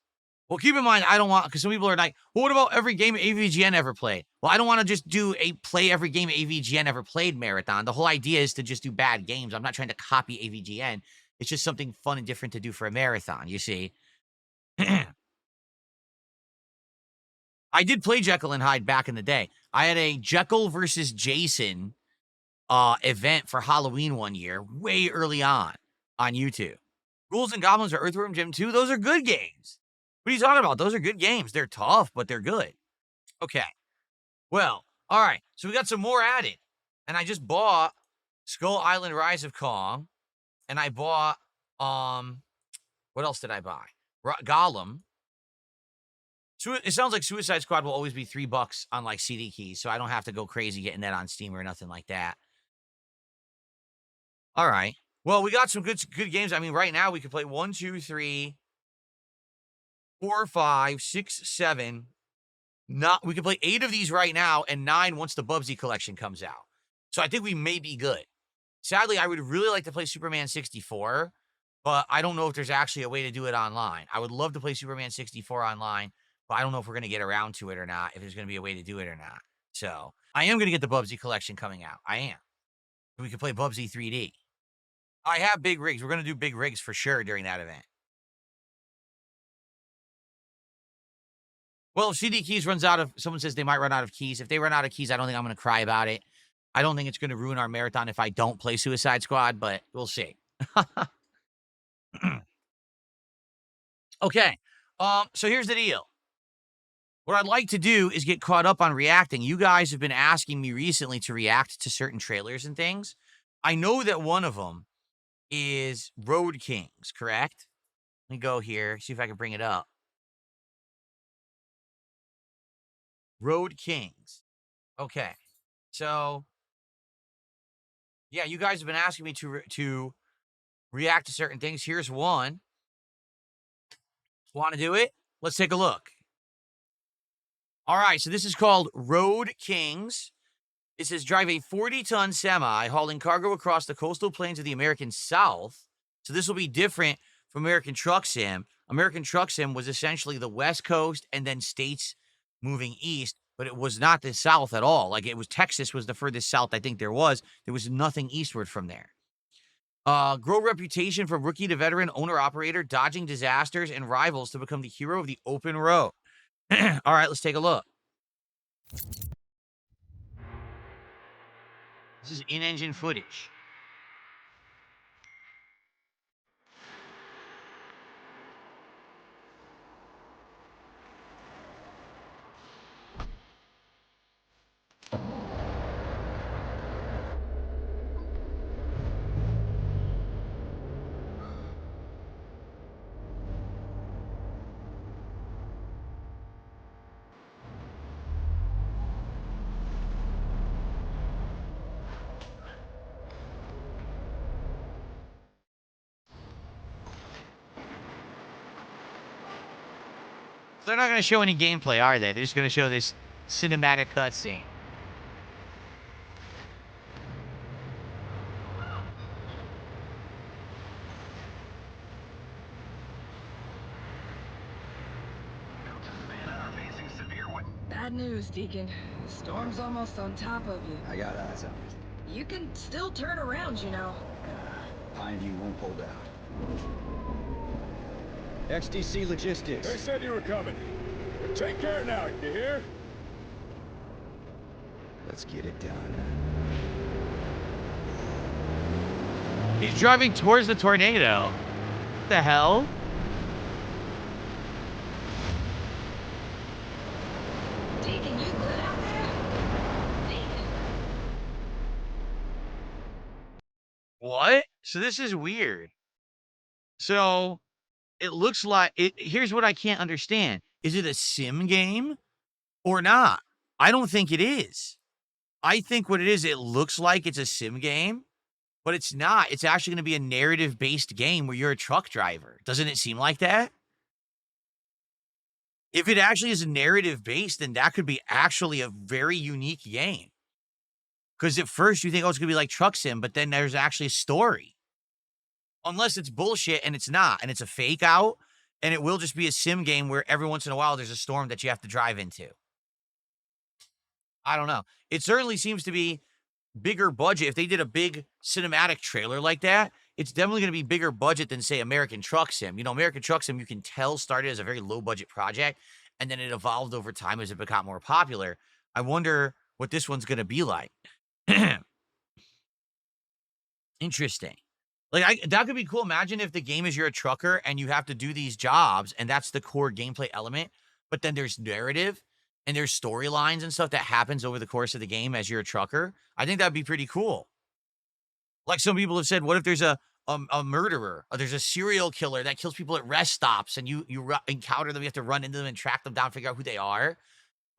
Well, keep in mind, I don't want, because some people are like, well, what about every game AVGN ever played? Well, I don't want to just do a play every game AVGN ever played marathon. The whole idea is to just do bad games. I'm not trying to copy AVGN. It's just something fun and different to do for a marathon, you see. I did play Jekyll and Hyde back in the day. I had a Jekyll versus Jason event for Halloween one year, way early on YouTube. Ghouls and Goblins or Earthworm Jim 2, those are good games. What are you talking about? Those are good games. They're tough, but they're good. Okay. Well, all right. So we got some more added. And I just bought Skull Island Rise of Kong. And I bought, what else did I buy? Gollum. It sounds like Suicide Squad will always be $3 on like CD keys, so I don't have to go crazy getting that on Steam or nothing like that. All right. Well, we got some good games. I mean, right now we could play 1, 2, 3, 4, 5, 6, 7. We can play 8 of these right now and 9 once the Bubsy collection comes out. So I think we may be good. Sadly, I would really like to play Superman 64, but I don't know if there's actually a way to do it online. I would love to play Superman 64 online, but I don't know if we're going to get around to it or not, if there's going to be a way to do it or not. So I am going to get the Bubsy collection coming out. I am. We can play Bubsy 3D. I have big rigs. We're going to do big rigs for sure during that event. Well, if CD keys runs out of, someone says they might run out of keys. If they run out of keys, I don't think I'm going to cry about it. I don't think it's going to ruin our marathon if I don't play Suicide Squad, but we'll see. Okay. So here's the deal. What I'd like to do is get caught up on reacting. You guys have been asking me recently to react to certain trailers and things. I know that one of them is Road Kings, correct? Let me go here, see if I can bring it up. Road Kings. Okay. So, yeah, you guys have been asking me to react to certain things. Here's one. Want to do it? Let's take a look. All right, so this is called Road Kings. It says, drive a 40-ton semi hauling cargo across the coastal plains of the American South. So this will be different from American Truck Sim. American Truck Sim was essentially the West Coast and then states moving east, but it was not the South at all. Like, it was Texas was the furthest south I think there was. There was nothing eastward from there. Grow reputation from rookie to veteran owner-operator, dodging disasters and rivals to become the hero of the open road. All right, let's take a look. This is in-engine footage. They're not going to show any gameplay, are they? They're just going to show this cinematic cutscene. Bad news, Deacon. Storm's almost on top of you. I got eyes on it. You can still turn around, you know. Pineview won't hold out. XTC Logistics. They said you were coming. Take care now, you hear? Let's get it done. He's driving towards the tornado. What the hell? Deacon, you good out there? Deacon. What? So this is weird. So it looks like here's what I can't understand. Is it a sim game or not? I don't think it is. I think what it is, it looks like it's a sim game, but it's not. It's actually going to be a narrative-based game where you're a truck driver. Doesn't it seem like that? If it actually is narrative based, then that could be actually a very unique game. Because at first you think, oh, it's going to be like Truck Sim, but then there's actually a story. Unless it's bullshit and it's not, and it's a fake out, and it will just be a sim game where every once in a while there's a storm that you have to drive into. I don't know. It certainly seems to be bigger budget. If they did a big cinematic trailer like that, it's definitely going to be bigger budget than, say, American Truck Sim. You know, American Truck Sim, you can tell, started as a very low budget project, and then it evolved over time as it got more popular. I wonder what this one's going to be like. Interesting. Like, that could be cool. Imagine if the game is you're a trucker and you have to do these jobs, and that's the core gameplay element, but then there's narrative and there's storylines and stuff that happens over the course of the game as you're a trucker. I think that'd be pretty cool. Like some people have said, what if there's a murderer, or there's a serial killer that kills people at rest stops, and you encounter them, you have to run into them and track them down, figure out who they are.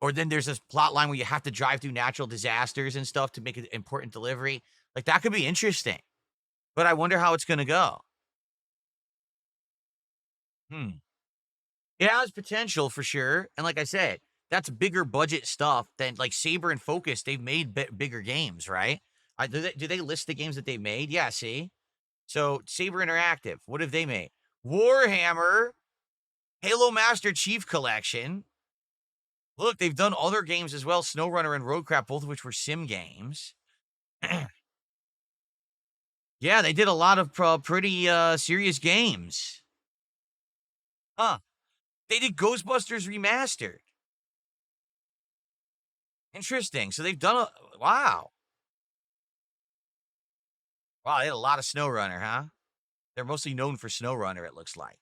Or then there's this plot line where you have to drive through natural disasters and stuff to make an important delivery. Like, that could be interesting. But I wonder how it's going to go. It has potential for sure. And like I said, that's bigger budget stuff than like Saber and Focus. They've made bigger games, right? Do they list the games that they've made? Yeah, see? So Saber Interactive, what have they made? Warhammer, Halo Master Chief Collection. Look, they've done other games as well. SnowRunner and Roadcraft, both of which were sim games. Yeah, they did a lot of pretty serious games. Huh. They did Ghostbusters Remastered. Interesting. So they've done a... Wow. Wow, they had a lot of SnowRunner, huh? They're mostly known for SnowRunner, it looks like.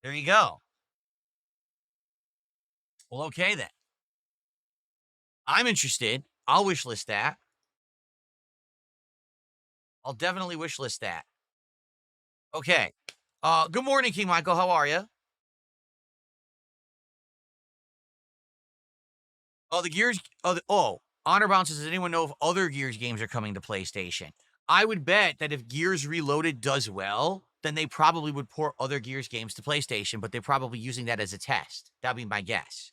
There you go. Well, okay then. I'm interested. I'll wishlist that. I'll definitely wishlist that. Okay. Good morning, King Michael. How are you? Oh, the Gears... Honor Bound says, does anyone know if other Gears games are coming to PlayStation? I would bet that if Gears Reloaded does well, then they probably would port other Gears games to PlayStation, but they're probably using that as a test. That'd be my guess.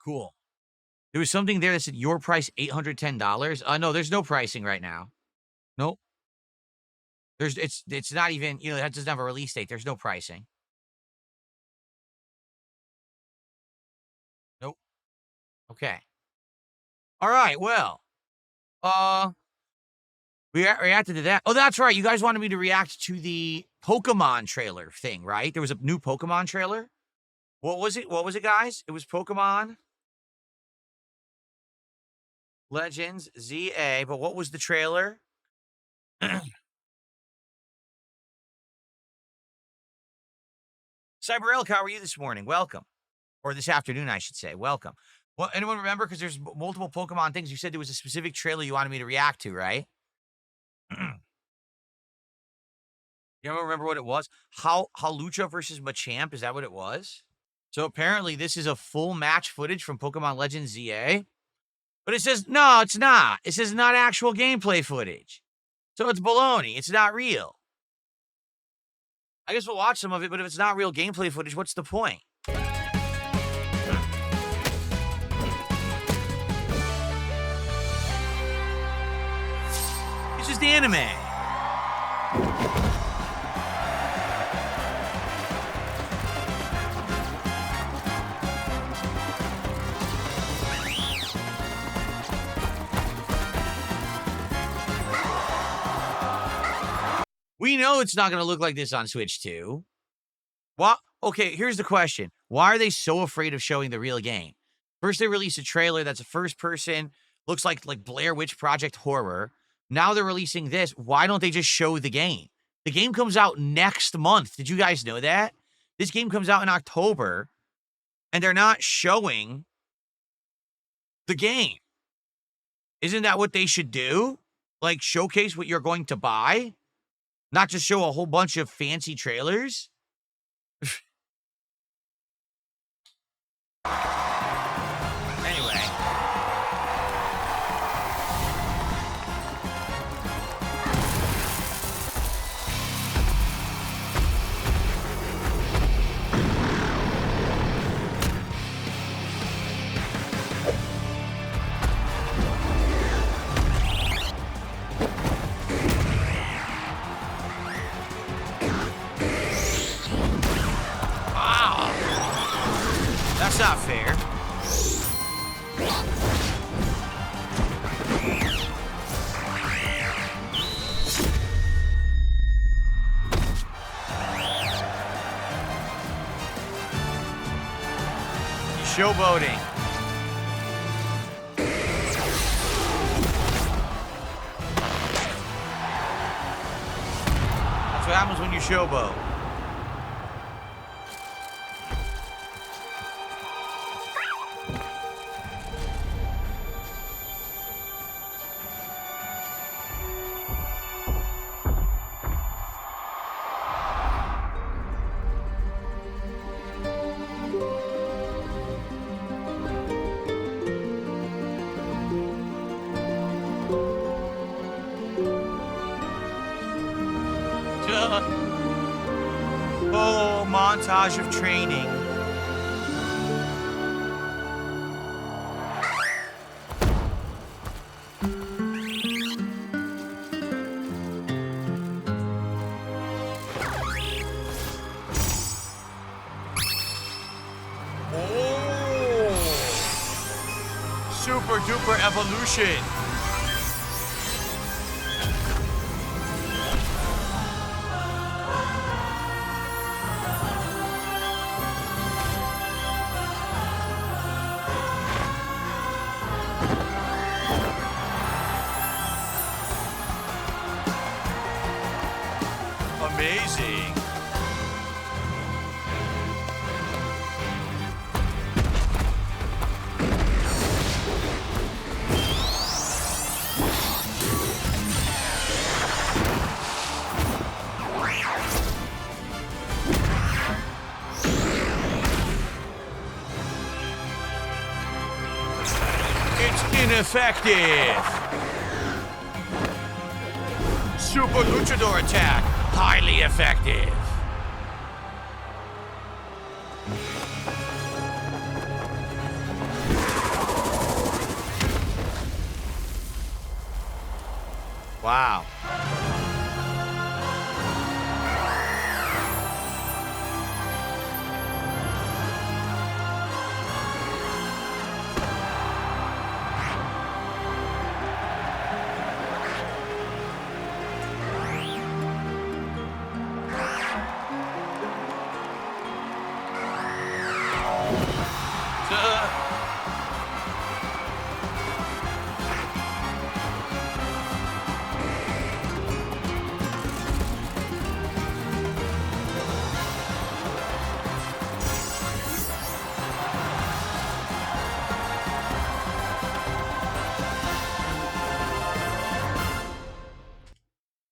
Cool. There was something there that said your price $810. No, there's no pricing right now. Nope. It's not even, that doesn't have a release date. There's no pricing. Nope. Okay. All right, well. We reacted to that. Oh, that's right. You guys wanted me to react to the Pokemon trailer thing, right? There was a new Pokemon trailer. What was it? What was it, guys? It was Pokemon Legends ZA, but what was the trailer? Cyber Elk, how are you this morning? Welcome. Or this afternoon, I should say. Welcome. Well, anyone remember? Because there's multiple Pokemon things. You said there was a specific trailer you wanted me to react to, right? You don't remember what it was? Halucha versus Machamp, is that what it was? So apparently this is a full match footage from Pokemon Legends ZA. But it says, no, it's not. It says not actual gameplay footage. So it's baloney. It's not real. I guess we'll watch some of it, but if it's not real gameplay footage, what's the point? It's just anime. We know it's not going to look like this on Switch 2. Well, okay, here's the question. Why are they so afraid of showing the real game? First, they released a trailer that's a first-person, looks like Blair Witch Project horror. Now they're releasing this. Why don't they just show the game? The game comes out next month. Did you guys know that? This game comes out in October, and they're not showing the game. Isn't that what they should do? Like, showcase what you're going to buy? Not just show a whole bunch of fancy trailers? Anyway. showboating. That's what happens when you showboat. Oh, montage of training. Oh, super duper evolution. Amazing. It's ineffective. Super luchador attack. Highly effective. Wow.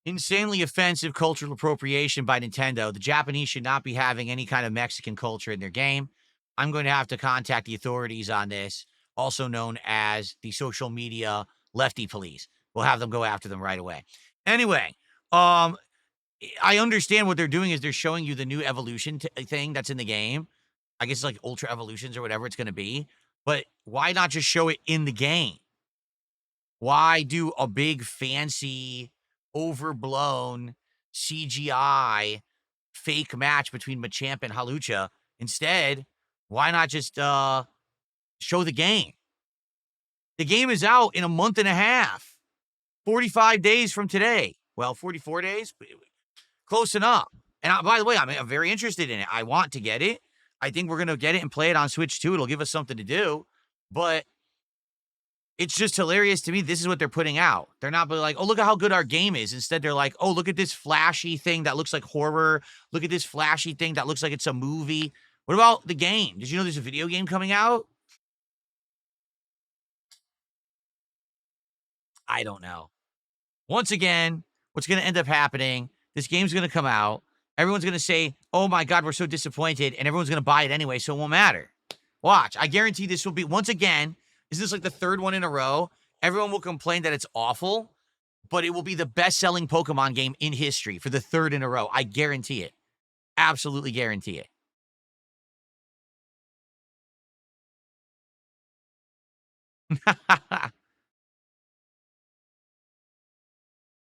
Insanely offensive cultural appropriation by Nintendo. The Japanese should not be having any kind of Mexican culture in their game. I'm going to have to contact the authorities on this, also known as the social media lefty police. We'll have them go after them right away. Anyway, I understand what they're doing is they're showing you the new evolution thing that's in the game. I guess it's like Ultra Evolutions or whatever it's going to be. But why not just show it in the game? Why do a big fancy overblown CGI fake match between Machamp and Halucha? Instead, why not just show the game? The game is out in a month and a half, 45 days from today. Well, 44 days, close enough. And by the way, I'm very interested in it. I want to get it. I think we're going to get it and play it on Switch too. It'll give us something to do. But it's just hilarious to me. This is what they're putting out. They're not like, oh, look at how good our game is. Instead, they're like, oh, look at this flashy thing that looks like horror. Look at this flashy thing that looks like it's a movie. What about the game? Did you know there's a video game coming out? I don't know. Once again, what's going to end up happening, this game's going to come out. Everyone's going to say, oh my God, we're so disappointed. And everyone's going to buy it anyway, so it won't matter. Watch. I guarantee this will be, once again, is this like the third one in a row? Everyone will complain that it's awful, but it will be the best-selling Pokemon game in history for the third in a row. I guarantee it. Absolutely guarantee it.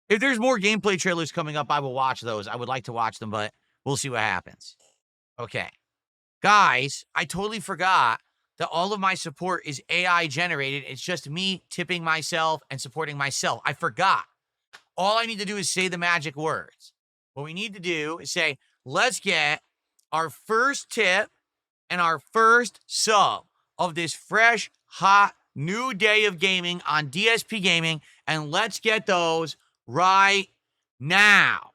If there's more gameplay trailers coming up, I will watch those. I would like to watch them, but we'll see what happens. Okay. Guys, I totally forgot that all of my support is AI generated. It's just me tipping myself and supporting myself. I forgot. All I need to do is say the magic words. What we need to do is say, let's get our first tip and our first sub of this fresh, hot, new day of gaming on DSP Gaming, and let's get those right now.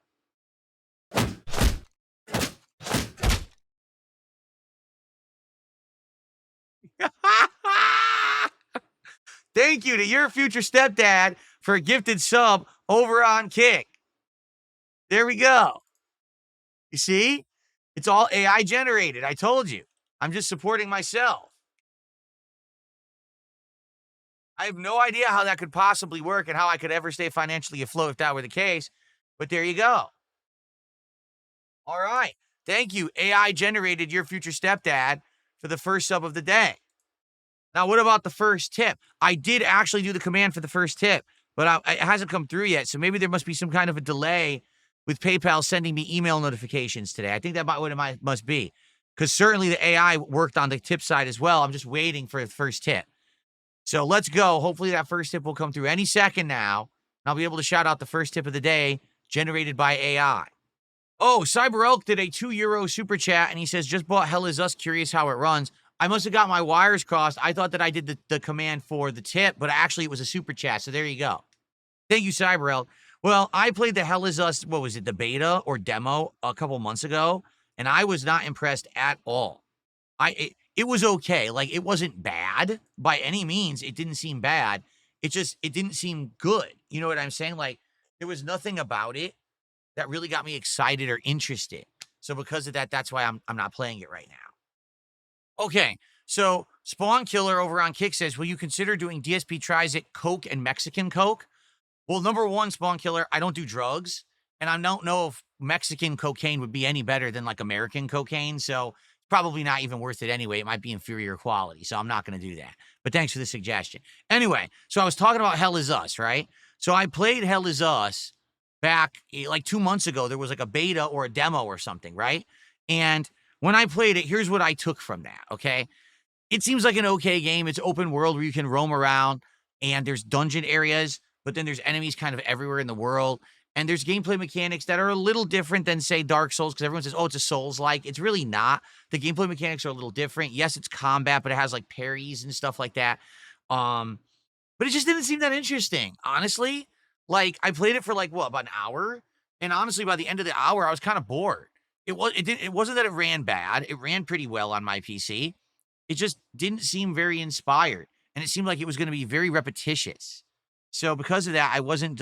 Thank you to your future stepdad for a gifted sub over on Kick. There we go. You see? It's all AI generated. I told you. I'm just supporting myself. I have no idea how that could possibly work and how I could ever stay financially afloat if that were the case. But there you go. All right. Thank you, AI generated your future stepdad, for the first sub of the day. Now, what about the first tip? I did actually do the command for the first tip, but it hasn't come through yet. So maybe there must be some kind of a delay with PayPal sending me email notifications today. I think that what it must be, because certainly the AI worked on the tip side as well. I'm just waiting for the first tip. So let's go. Hopefully that first tip will come through any second now. I'll be able to shout out the first tip of the day generated by AI. Oh, Cyber Elk did a €2 super chat, and he says, just bought Hell Is Us, curious how it runs. I must have got my wires crossed. I thought that I did the command for the tip, but actually it was a super chat, so there you go. Thank you, Cyber Elk. Well, I played the Hell Is Us, what was it, the beta or demo a couple months ago, and I was not impressed at all. It was okay. Like, it wasn't bad by any means. It didn't seem bad. It didn't seem good. You know what I'm saying? Like, there was nothing about it that really got me excited or interested. So because of that, that's why I'm not playing it right now. Okay, so Spawn Killer over on Kick says, will you consider doing DSP Tries It Coke and Mexican Coke? Well, number one, Spawn Killer, I don't do drugs, and I don't know if Mexican cocaine would be any better than, like, American cocaine, so probably not even worth it anyway. It might be inferior quality, so I'm not going to do that. But thanks for the suggestion. Anyway, so I was talking about Hell Is Us, right? So I played Hell Is Us back, like, 2 months ago. There was, like, a beta or a demo or something, right? And when I played it, here's what I took from that, okay? It seems like an okay game. It's open world where you can roam around, and there's dungeon areas, but then there's enemies kind of everywhere in the world. And there's gameplay mechanics that are a little different than, say, Dark Souls, because everyone says, oh, it's a Souls-like. It's really not. The gameplay mechanics are a little different. Yes, it's combat, but it has, like, parries and stuff like that. But it just didn't seem that interesting, honestly. Like, I played it for, like, what, about an hour? And honestly, by the end of the hour, I was kind of bored. It wasn't that it ran bad. It ran pretty well on my PC. It just didn't seem very inspired. And it seemed like it was going to be very repetitious. So because of that, I wasn't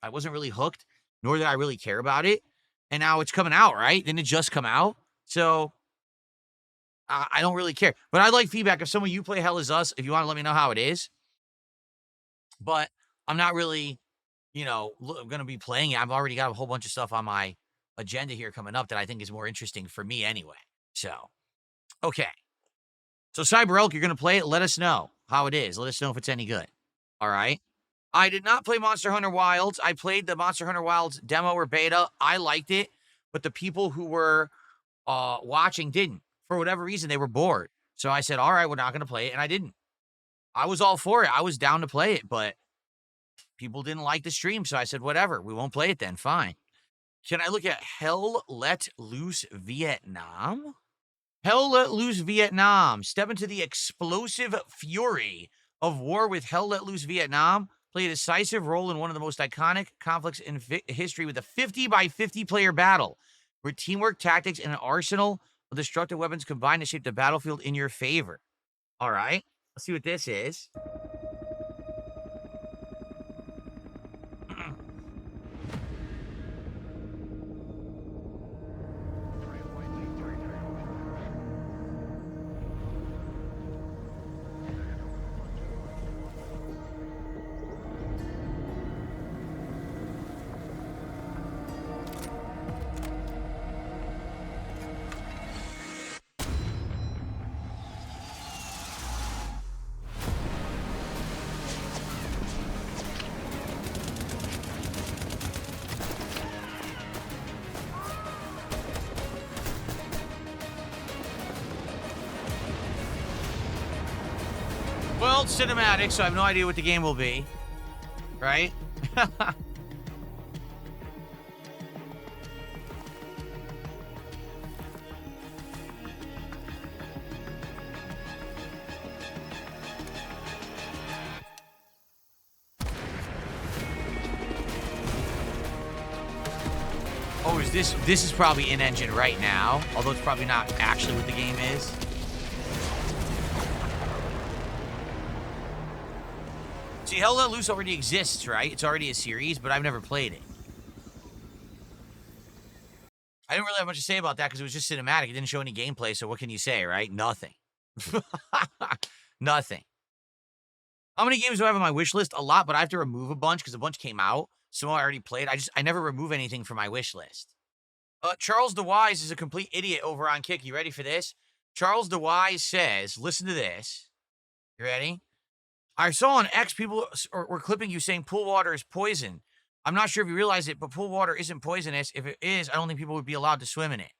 really hooked, nor did I really care about it. And now it's coming out, right? Didn't it just come out? So I don't really care. But I'd like feedback. If some of you play Hell Is Us, if you want to let me know how it is. But I'm not really, going to be playing it. I've already got a whole bunch of stuff on my agenda here coming up that I think is more interesting for me anyway. So, okay. So Cyber Elk, you're going to play it. Let us know how it is. Let us know if it's any good. All right. I did not play Monster Hunter Wilds. I played the Monster Hunter Wilds demo or beta. I liked it, but the people who were watching didn't. For whatever reason, they were bored. So I said, all right, we're not going to play it, and I didn't. I was all for it. I was down to play it, but people didn't like the stream, so I said, whatever. We won't play it then. Fine. Can I look at Hell Let Loose Vietnam? Hell Let Loose Vietnam. Step into the explosive fury of war with Hell Let Loose Vietnam. Play a decisive role in one of the most iconic conflicts in history with a 50 by 50 player battle, where teamwork, tactics, and an arsenal of destructive weapons combine to shape the battlefield in your favor. All right, let's see what this is. Well, it's cinematic, so I have no idea what the game will be. Right? Oh, is this? This is probably in engine right now, although it's probably not actually what the game is. See, Hell Let Loose already exists, right? It's already a series, but I've never played it. I didn't really have much to say about that because it was just cinematic. It didn't show any gameplay, so what can you say, right? Nothing. Nothing. How many games do I have on my wish list? A lot, but I have to remove a bunch because a bunch came out. Some I already played. I never remove anything from my wish list. Charles DeWise is a complete idiot over on Kick. You ready for this? Charles DeWise says, listen to this. You ready? I saw on X people were clipping you saying pool water is poison. I'm not sure if you realize it, but pool water isn't poisonous. If it is, I don't think people would be allowed to swim in it.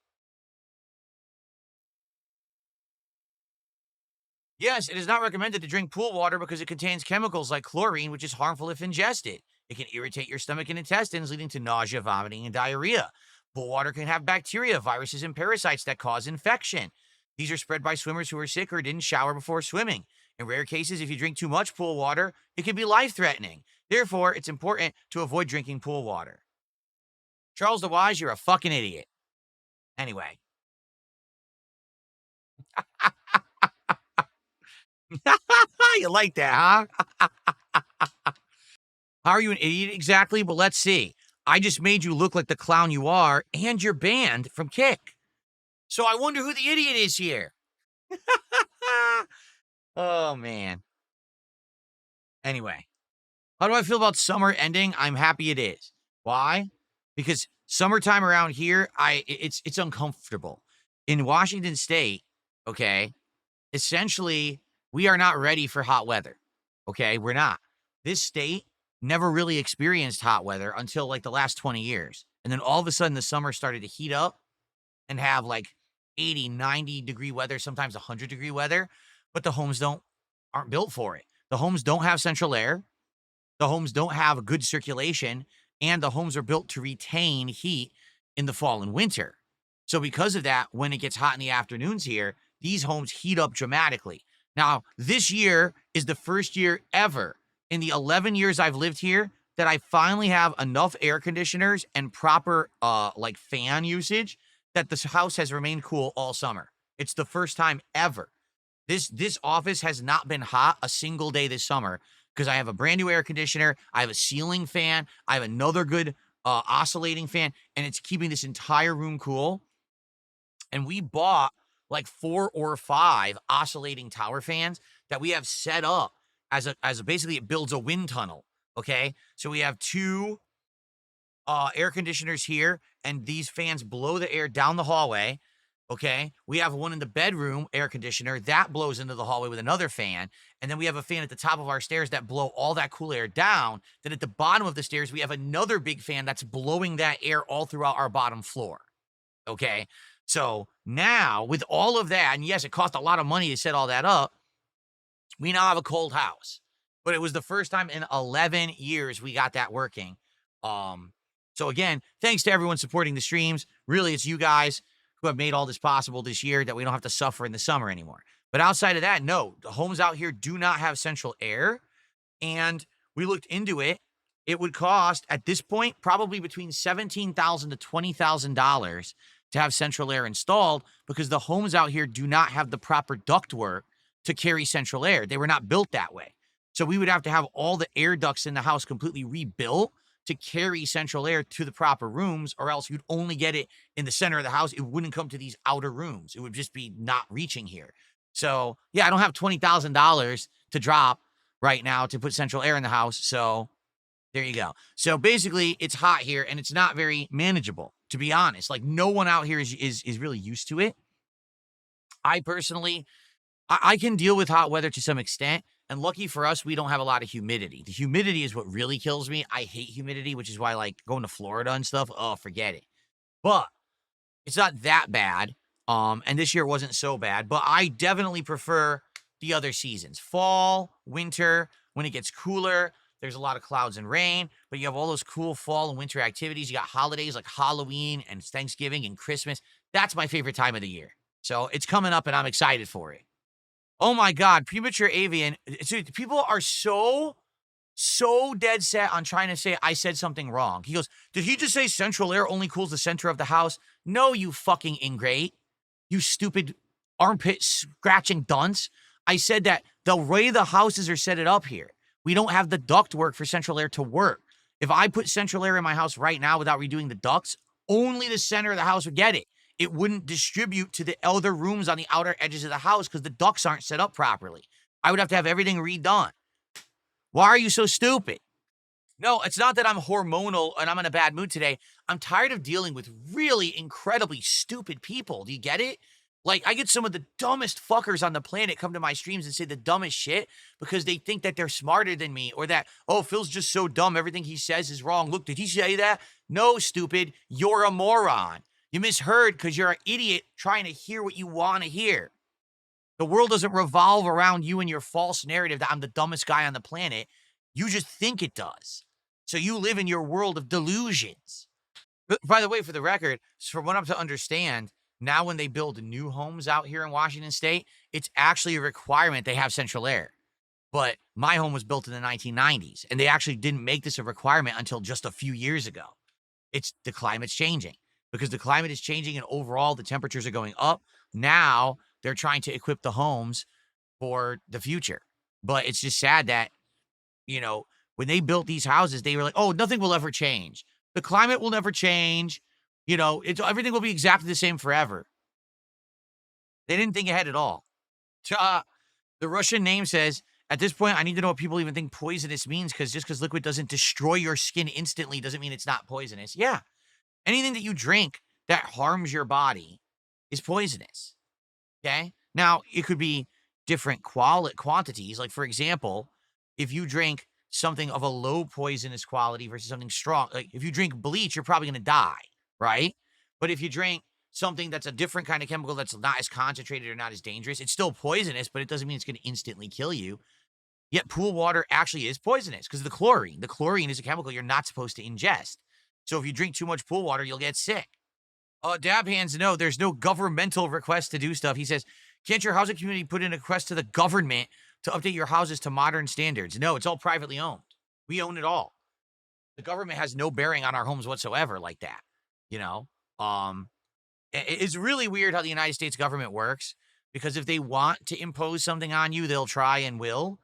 Yes, it is not recommended to drink pool water because it contains chemicals like chlorine, which is harmful if ingested. It can irritate your stomach and intestines, leading to nausea, vomiting, and diarrhea. Pool water can have bacteria, viruses, and parasites that cause infection. These are spread by swimmers who are sick or didn't shower before swimming. In rare cases, if you drink too much pool water, it can be life-threatening. Therefore, it's important to avoid drinking pool water. Charles DeWise, you're a fucking idiot. Anyway. You like that, huh? How are you an idiot exactly? Well, let's see. I just made you look like the clown you are, and you're banned from Kick. So I wonder who the idiot is here. Oh, man. Anyway, how do I feel about summer ending? I'm happy it is. Why? Because summertime around here, it's uncomfortable. In Washington State, okay, essentially, we are not ready for hot weather. Okay, we're not. This state never really experienced hot weather until like the last 20 years. And then all of a sudden the summer started to heat up and have like 80, 90 degree weather, sometimes 100 degree weather, but the homes aren't built for it. The homes don't have central air. The homes don't have good circulation, and the homes are built to retain heat in the fall and winter. So because of that, when it gets hot in the afternoons here, these homes heat up dramatically. Now, this year is the first year ever in the 11 years I've lived here that I finally have enough air conditioners and proper like fan usage that this house has remained cool all summer. It's the first time ever. This office has not been hot a single day this summer because I have a brand new air conditioner, I have a ceiling fan, I have another good oscillating fan, and it's keeping this entire room cool. And we bought like 4 or 5 oscillating tower fans that we have set up as a basically it builds a wind tunnel. Okay, so we have 2 air conditioners here, and these fans blow the air down the hallway. Okay, we have one in the bedroom air conditioner that blows into the hallway with another fan, and then we have a fan at the top of our stairs that blow all that cool air down. Then at the bottom of the stairs we have another big fan that's blowing that air all throughout our bottom floor. Okay, so now with all of that, and yes, it cost a lot of money to set all that up, we now have a cold house. But it was the first time in 11 years we got that working. So again, thanks to everyone supporting the streams. Really, it's you guys who have made all this possible this year that we don't have to suffer in the summer anymore. But outside of that, no, the homes out here do not have central air. And we looked into it. It would cost, at this point, probably between $17,000 to $20,000 to have central air installed because the homes out here do not have the proper ductwork to carry central air. They were not built that way. So we would have to have all the air ducts in the house completely rebuilt to carry central air to the proper rooms, or else you'd only get it in the center of the house. It wouldn't come to these outer rooms. It would just be not reaching here. So yeah, I don't have $20,000 to drop right now to put central air in the house. So there you go. So basically it's hot here and it's not very manageable, to be honest. Like no one out here is really used to it. I personally, I can deal with hot weather to some extent. And lucky for us, we don't have a lot of humidity. The humidity is what really kills me. I hate humidity, which is why like going to Florida and stuff, oh, forget it. But it's not that bad. And this year wasn't so bad, but I definitely prefer the other seasons. Fall, winter, when it gets cooler, there's a lot of clouds and rain, but you have all those cool fall and winter activities. You got holidays like Halloween and Thanksgiving and Christmas. That's my favorite time of the year. So it's coming up and I'm excited for it. Oh my God, premature avian. So people are so so dead set on trying to say I said something wrong. He goes, did he just say central air only cools the center of the house? No, you fucking ingrate. You stupid armpit scratching dunce. I said that the way the houses are set it up here, we don't have the duct work for central air to work. If I put central air in my house right now without redoing the ducts, only the center of the house would get it. It wouldn't distribute to the other rooms on the outer edges of the house because the ducts aren't set up properly. I would have to have everything redone. Why are you so stupid? No, it's not that I'm hormonal and I'm in a bad mood today. I'm tired of dealing with really incredibly stupid people. Do you get it? Like, I get some of the dumbest fuckers on the planet come to my streams and say the dumbest shit because they think that they're smarter than me or that, oh, Phil's just so dumb. Everything he says is wrong. Look, did he say that? No, stupid. You're a moron. You misheard because you're an idiot trying to hear what you want to hear. The world doesn't revolve around you and your false narrative that I'm the dumbest guy on the planet. You just think it does. So you live in your world of delusions. But by the way, for the record, from what I'm to understand, now when they build new homes out here in Washington State, it's actually a requirement they have central air. But my home was built in the 1990s, and they actually didn't make this a requirement until just a few years ago. It's the climate's changing because the climate is changing and overall the temperatures are going up. Now they're trying to equip the homes for the future. But it's just sad that, you know, when they built these houses, they were like, oh, nothing will ever change. The climate will never change. You know, everything will be exactly the same forever. They didn't think ahead at all. The Russian name says, at this point, I need to know what people even think poisonous means because just because liquid doesn't destroy your skin instantly doesn't mean it's not poisonous. Yeah. Anything that you drink that harms your body is poisonous. Okay? Now, it could be different quantities. Like, for example, if you drink something of a low poisonous quality versus something strong, like if you drink bleach, you're probably going to die, right? But if you drink something that's a different kind of chemical that's not as concentrated or not as dangerous, it's still poisonous, but it doesn't mean it's going to instantly kill you. Yet pool water actually is poisonous because of the chlorine. The chlorine is a chemical you're not supposed to ingest. So if you drink too much pool water, you'll get sick. Dab Hands, no, there's no governmental request to do stuff. He says, can't your housing community put in a request to the government to update your houses to modern standards? No, it's all privately owned. We own it all. The government has no bearing on our homes whatsoever like that. You know, it's really weird how the United States government works because if they want to impose something on you, they'll try and will.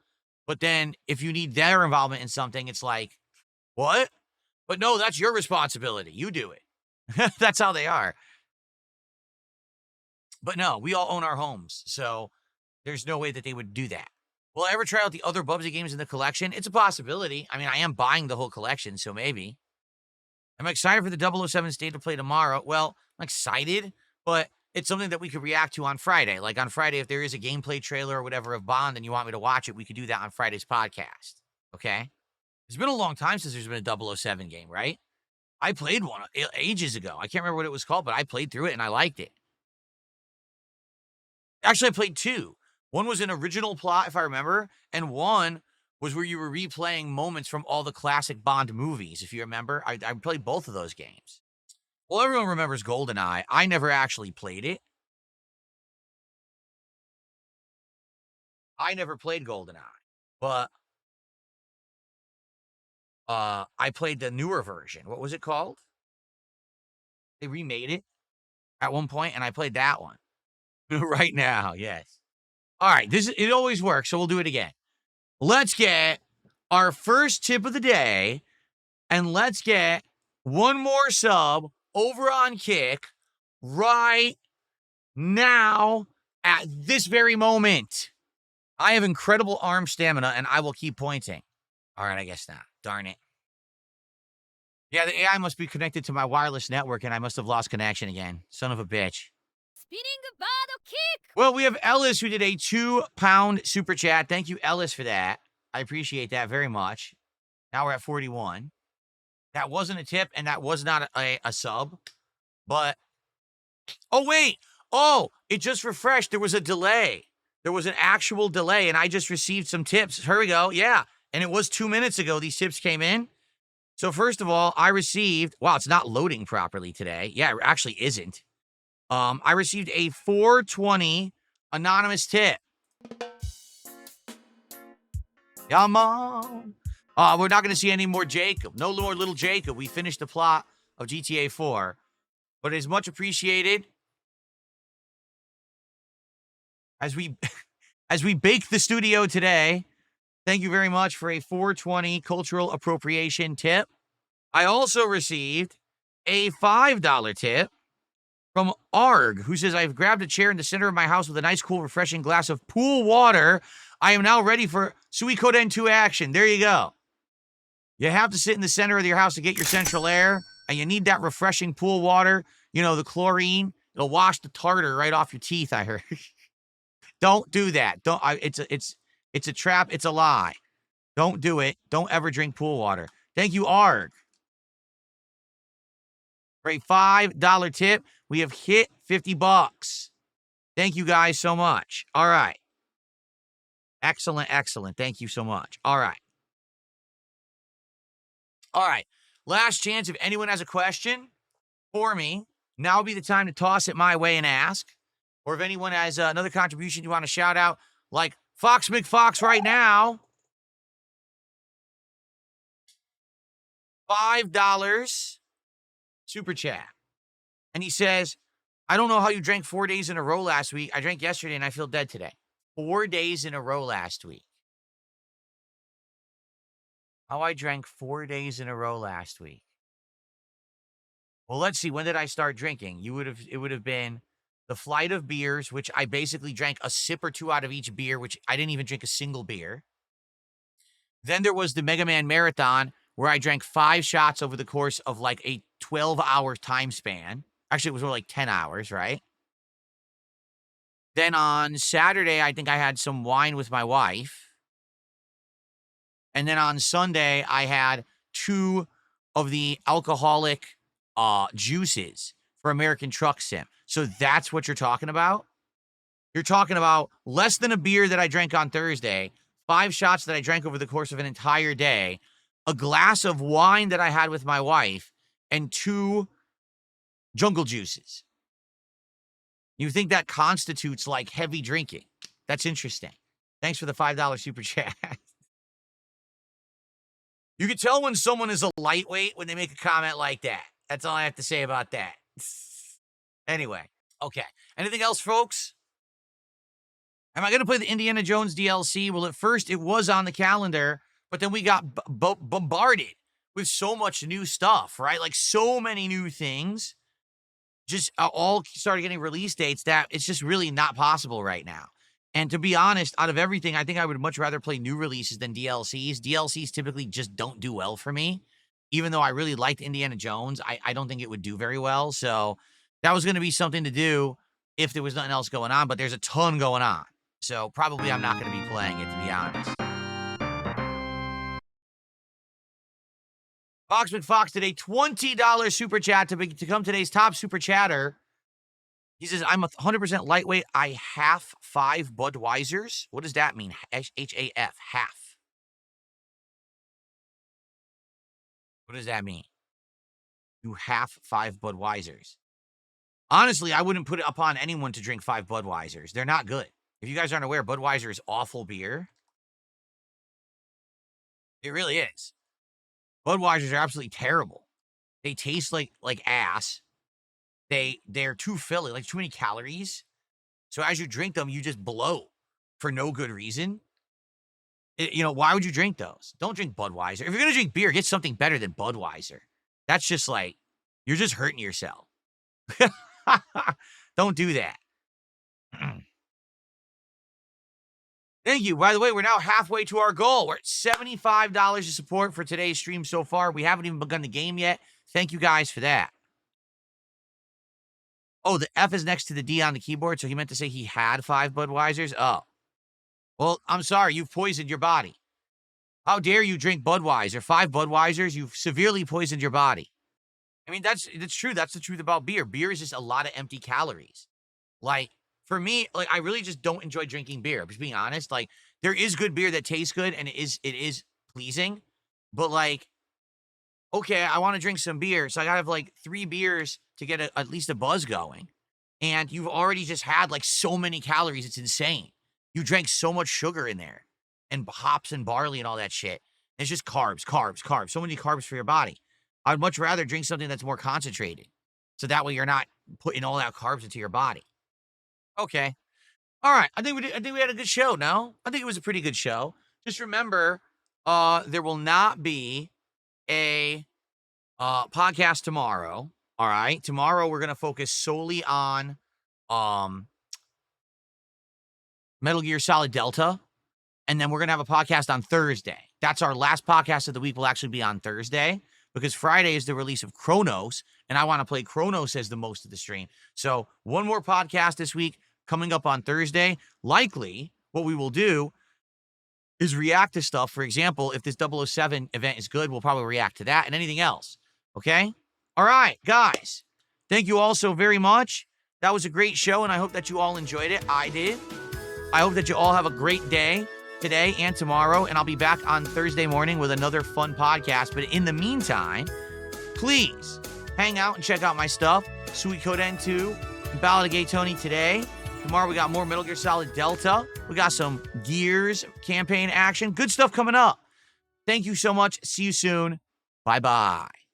But then if you need their involvement in something, it's like, what? But no, that's your responsibility. You do it. That's how they are. But no, we all own our homes. So there's no way that they would do that. Will I ever try out the other Bubsy games in the collection? It's a possibility. I mean, I am buying the whole collection, so maybe. I'm excited for the 007 State of Play tomorrow. Well, I'm excited, but it's something that we could react to on Friday. Like on Friday, if there is a gameplay trailer or whatever of Bond and you want me to watch it, we could do that on Friday's podcast. Okay? It's been a long time since there's been a 007 game, right? I played one ages ago. I can't remember what it was called, but I played through it and I liked it. Actually, I played two. One was an original plot, if I remember, and one was where you were replaying moments from all the classic Bond movies, if you remember. I played both of those games. Well, everyone remembers GoldenEye. I never actually played it. I never played GoldenEye, but I played the newer version. What was it called? They remade it at one point, and I played that one. Right now, yes. All right, it always works, so we'll do it again. Let's get our first tip of the day, and let's get one more sub over on Kick right now at this very moment. I have incredible arm stamina, and I will keep pointing. All right, I guess not. Darn it. Yeah, the AI must be connected to my wireless network, and I must have lost connection again. Son of a bitch. Spinning bird kick. Well, we have Ellis who did a £2 super chat. Thank you, Ellis, for that. I appreciate that very much. Now we're at 41. That wasn't a tip, and that was not a sub. But, oh, wait. Oh, it just refreshed. There was a delay. There was an actual delay, and I just received some tips. Here we go. Yeah, and it was 2 minutes ago these tips came in. So first of all, I received, wow, it's not loading properly today. Yeah, it actually isn't. I received a 420 anonymous tip. Come on. We're not going to see any more Jacob. No more little Jacob. We finished the plot of GTA 4. But it is much appreciated as we as we bake the studio today. Thank you very much for a 420 cultural appropriation tip. I also received a $5 tip from Arg, who says, I've grabbed a chair in the center of my house with a nice, cool, refreshing glass of pool water. I am now ready for Suikoden 2 action. There you go. You have to sit in the center of your house to get your central air, and you need that refreshing pool water. You know, the chlorine. It'll wash the tartar right off your teeth, I heard. Don't do that. It's a trap. It's a lie. Don't do it. Don't ever drink pool water. Thank you, Arg. For a $5 tip, we have hit 50 bucks. Thank you guys so much. All right. Excellent, excellent. Thank you so much. All right. All right. Last chance. If anyone has a question for me, now would be the time to toss it my way and ask. Or if anyone has another contribution you want to shout out, like Fox McFox right now. $5 super chat. And he says, I don't know how you drank 4 days in a row last week. I drank yesterday and I feel dead today. 4 days in a row last week. How I drank 4 days in a row last week. Well, let's see. When did I start drinking? It would have been the flight of beers, which I basically drank a sip or two out of each beer, which I didn't even drink a single beer. Then there was the Mega Man Marathon, where I drank 5 shots over the course of like a 12-hour time span. Actually, it was more like 10 hours, right? Then on Saturday, I think I had some wine with my wife. And then on Sunday, I had 2 of the alcoholic juices for American Truck Sim. So that's what you're talking about? You're talking about less than a beer that I drank on Thursday, 5 shots that I drank over the course of an entire day, a glass of wine that I had with my wife, and 2 jungle juices. You think that constitutes like heavy drinking? That's interesting. Thanks for the $5 super chat. You can tell when someone is a lightweight when they make a comment like that. That's all I have to say about that. Anyway, okay. Anything else, folks? Am I going to play the Indiana Jones DLC? Well, at first it was on the calendar, but then we got bombarded with so much new stuff, right? Like so many new things just all started getting release dates that it's just really not possible right now. And to be honest, out of everything, I think I would much rather play new releases than DLCs. DLCs typically just don't do well for me. Even though I really liked Indiana Jones, I don't think it would do very well. So that was going to be something to do if there was nothing else going on, but there's a ton going on. So probably I'm not going to be playing it, to be honest. Fox McFox did a $20 super chat to come today's top super chatter. He says, I'm 100% lightweight. I half 5 Budweisers. What does that mean? H-A-F, half. What does that mean? You half 5 Budweisers. Honestly, I wouldn't put it upon anyone to drink 5 Budweisers. They're not good. If you guys aren't aware, Budweiser is awful beer. It really is. Budweisers are absolutely terrible. They taste like ass. They're too filling, like too many calories. So as you drink them, you just blow for no good reason. Why would you drink those? Don't drink Budweiser. If you're going to drink beer, get something better than Budweiser. That's just like, you're just hurting yourself. Don't do that. Thank you. By the way, we're now halfway to our goal. We're at $75 of support for today's stream so far. We haven't even begun the game yet. Thank you guys for that. Oh, the F is next to the D on the keyboard, so he meant to say he had 5 Budweisers? Oh. Well, I'm sorry. You've poisoned your body. How dare you drink Budweiser? 5 Budweisers, you've severely poisoned your body. I mean, that's true. That's the truth about beer. Beer is just a lot of empty calories. Like, for me, like, I really just don't enjoy drinking beer. Just being honest, like, there is good beer that tastes good, and it is pleasing. But, like, okay, I want to drink some beer, so I got to have, like, 3 beers to get at least a buzz going. And you've already just had, like, so many calories. It's insane. You drank so much sugar in there and hops and barley and all that shit. It's just carbs, carbs, carbs. So many carbs for your body. I'd much rather drink something that's more concentrated. So that way you're not putting all that carbs into your body. Okay. All right. I think we had a good show, no? I think it was a pretty good show. Just remember, there will not be a podcast tomorrow. All right. Tomorrow we're gonna focus solely on Metal Gear Solid Delta. And then we're going to have a podcast on Thursday. That's our last podcast of the week will actually be on Thursday because Friday is the release of Chronos, and I want to play Chronos as the most of the stream. So one more podcast this week coming up on Thursday. Likely, what we will do is react to stuff. For example, if this 007 event is good, we'll probably react to that and anything else. Okay? All right, guys. Thank you all so very much. That was a great show, and I hope that you all enjoyed it. I did. I hope that you all have a great day today and tomorrow, and I'll be back on Thursday morning with another fun podcast. But in the meantime, please hang out and check out my stuff. Sweet Code N2 and Ballad of Gay Tony today. Tomorrow we got more Metal Gear Solid Delta. We got some Gears campaign action. Good stuff coming up. Thank you so much. See you soon. Bye-bye.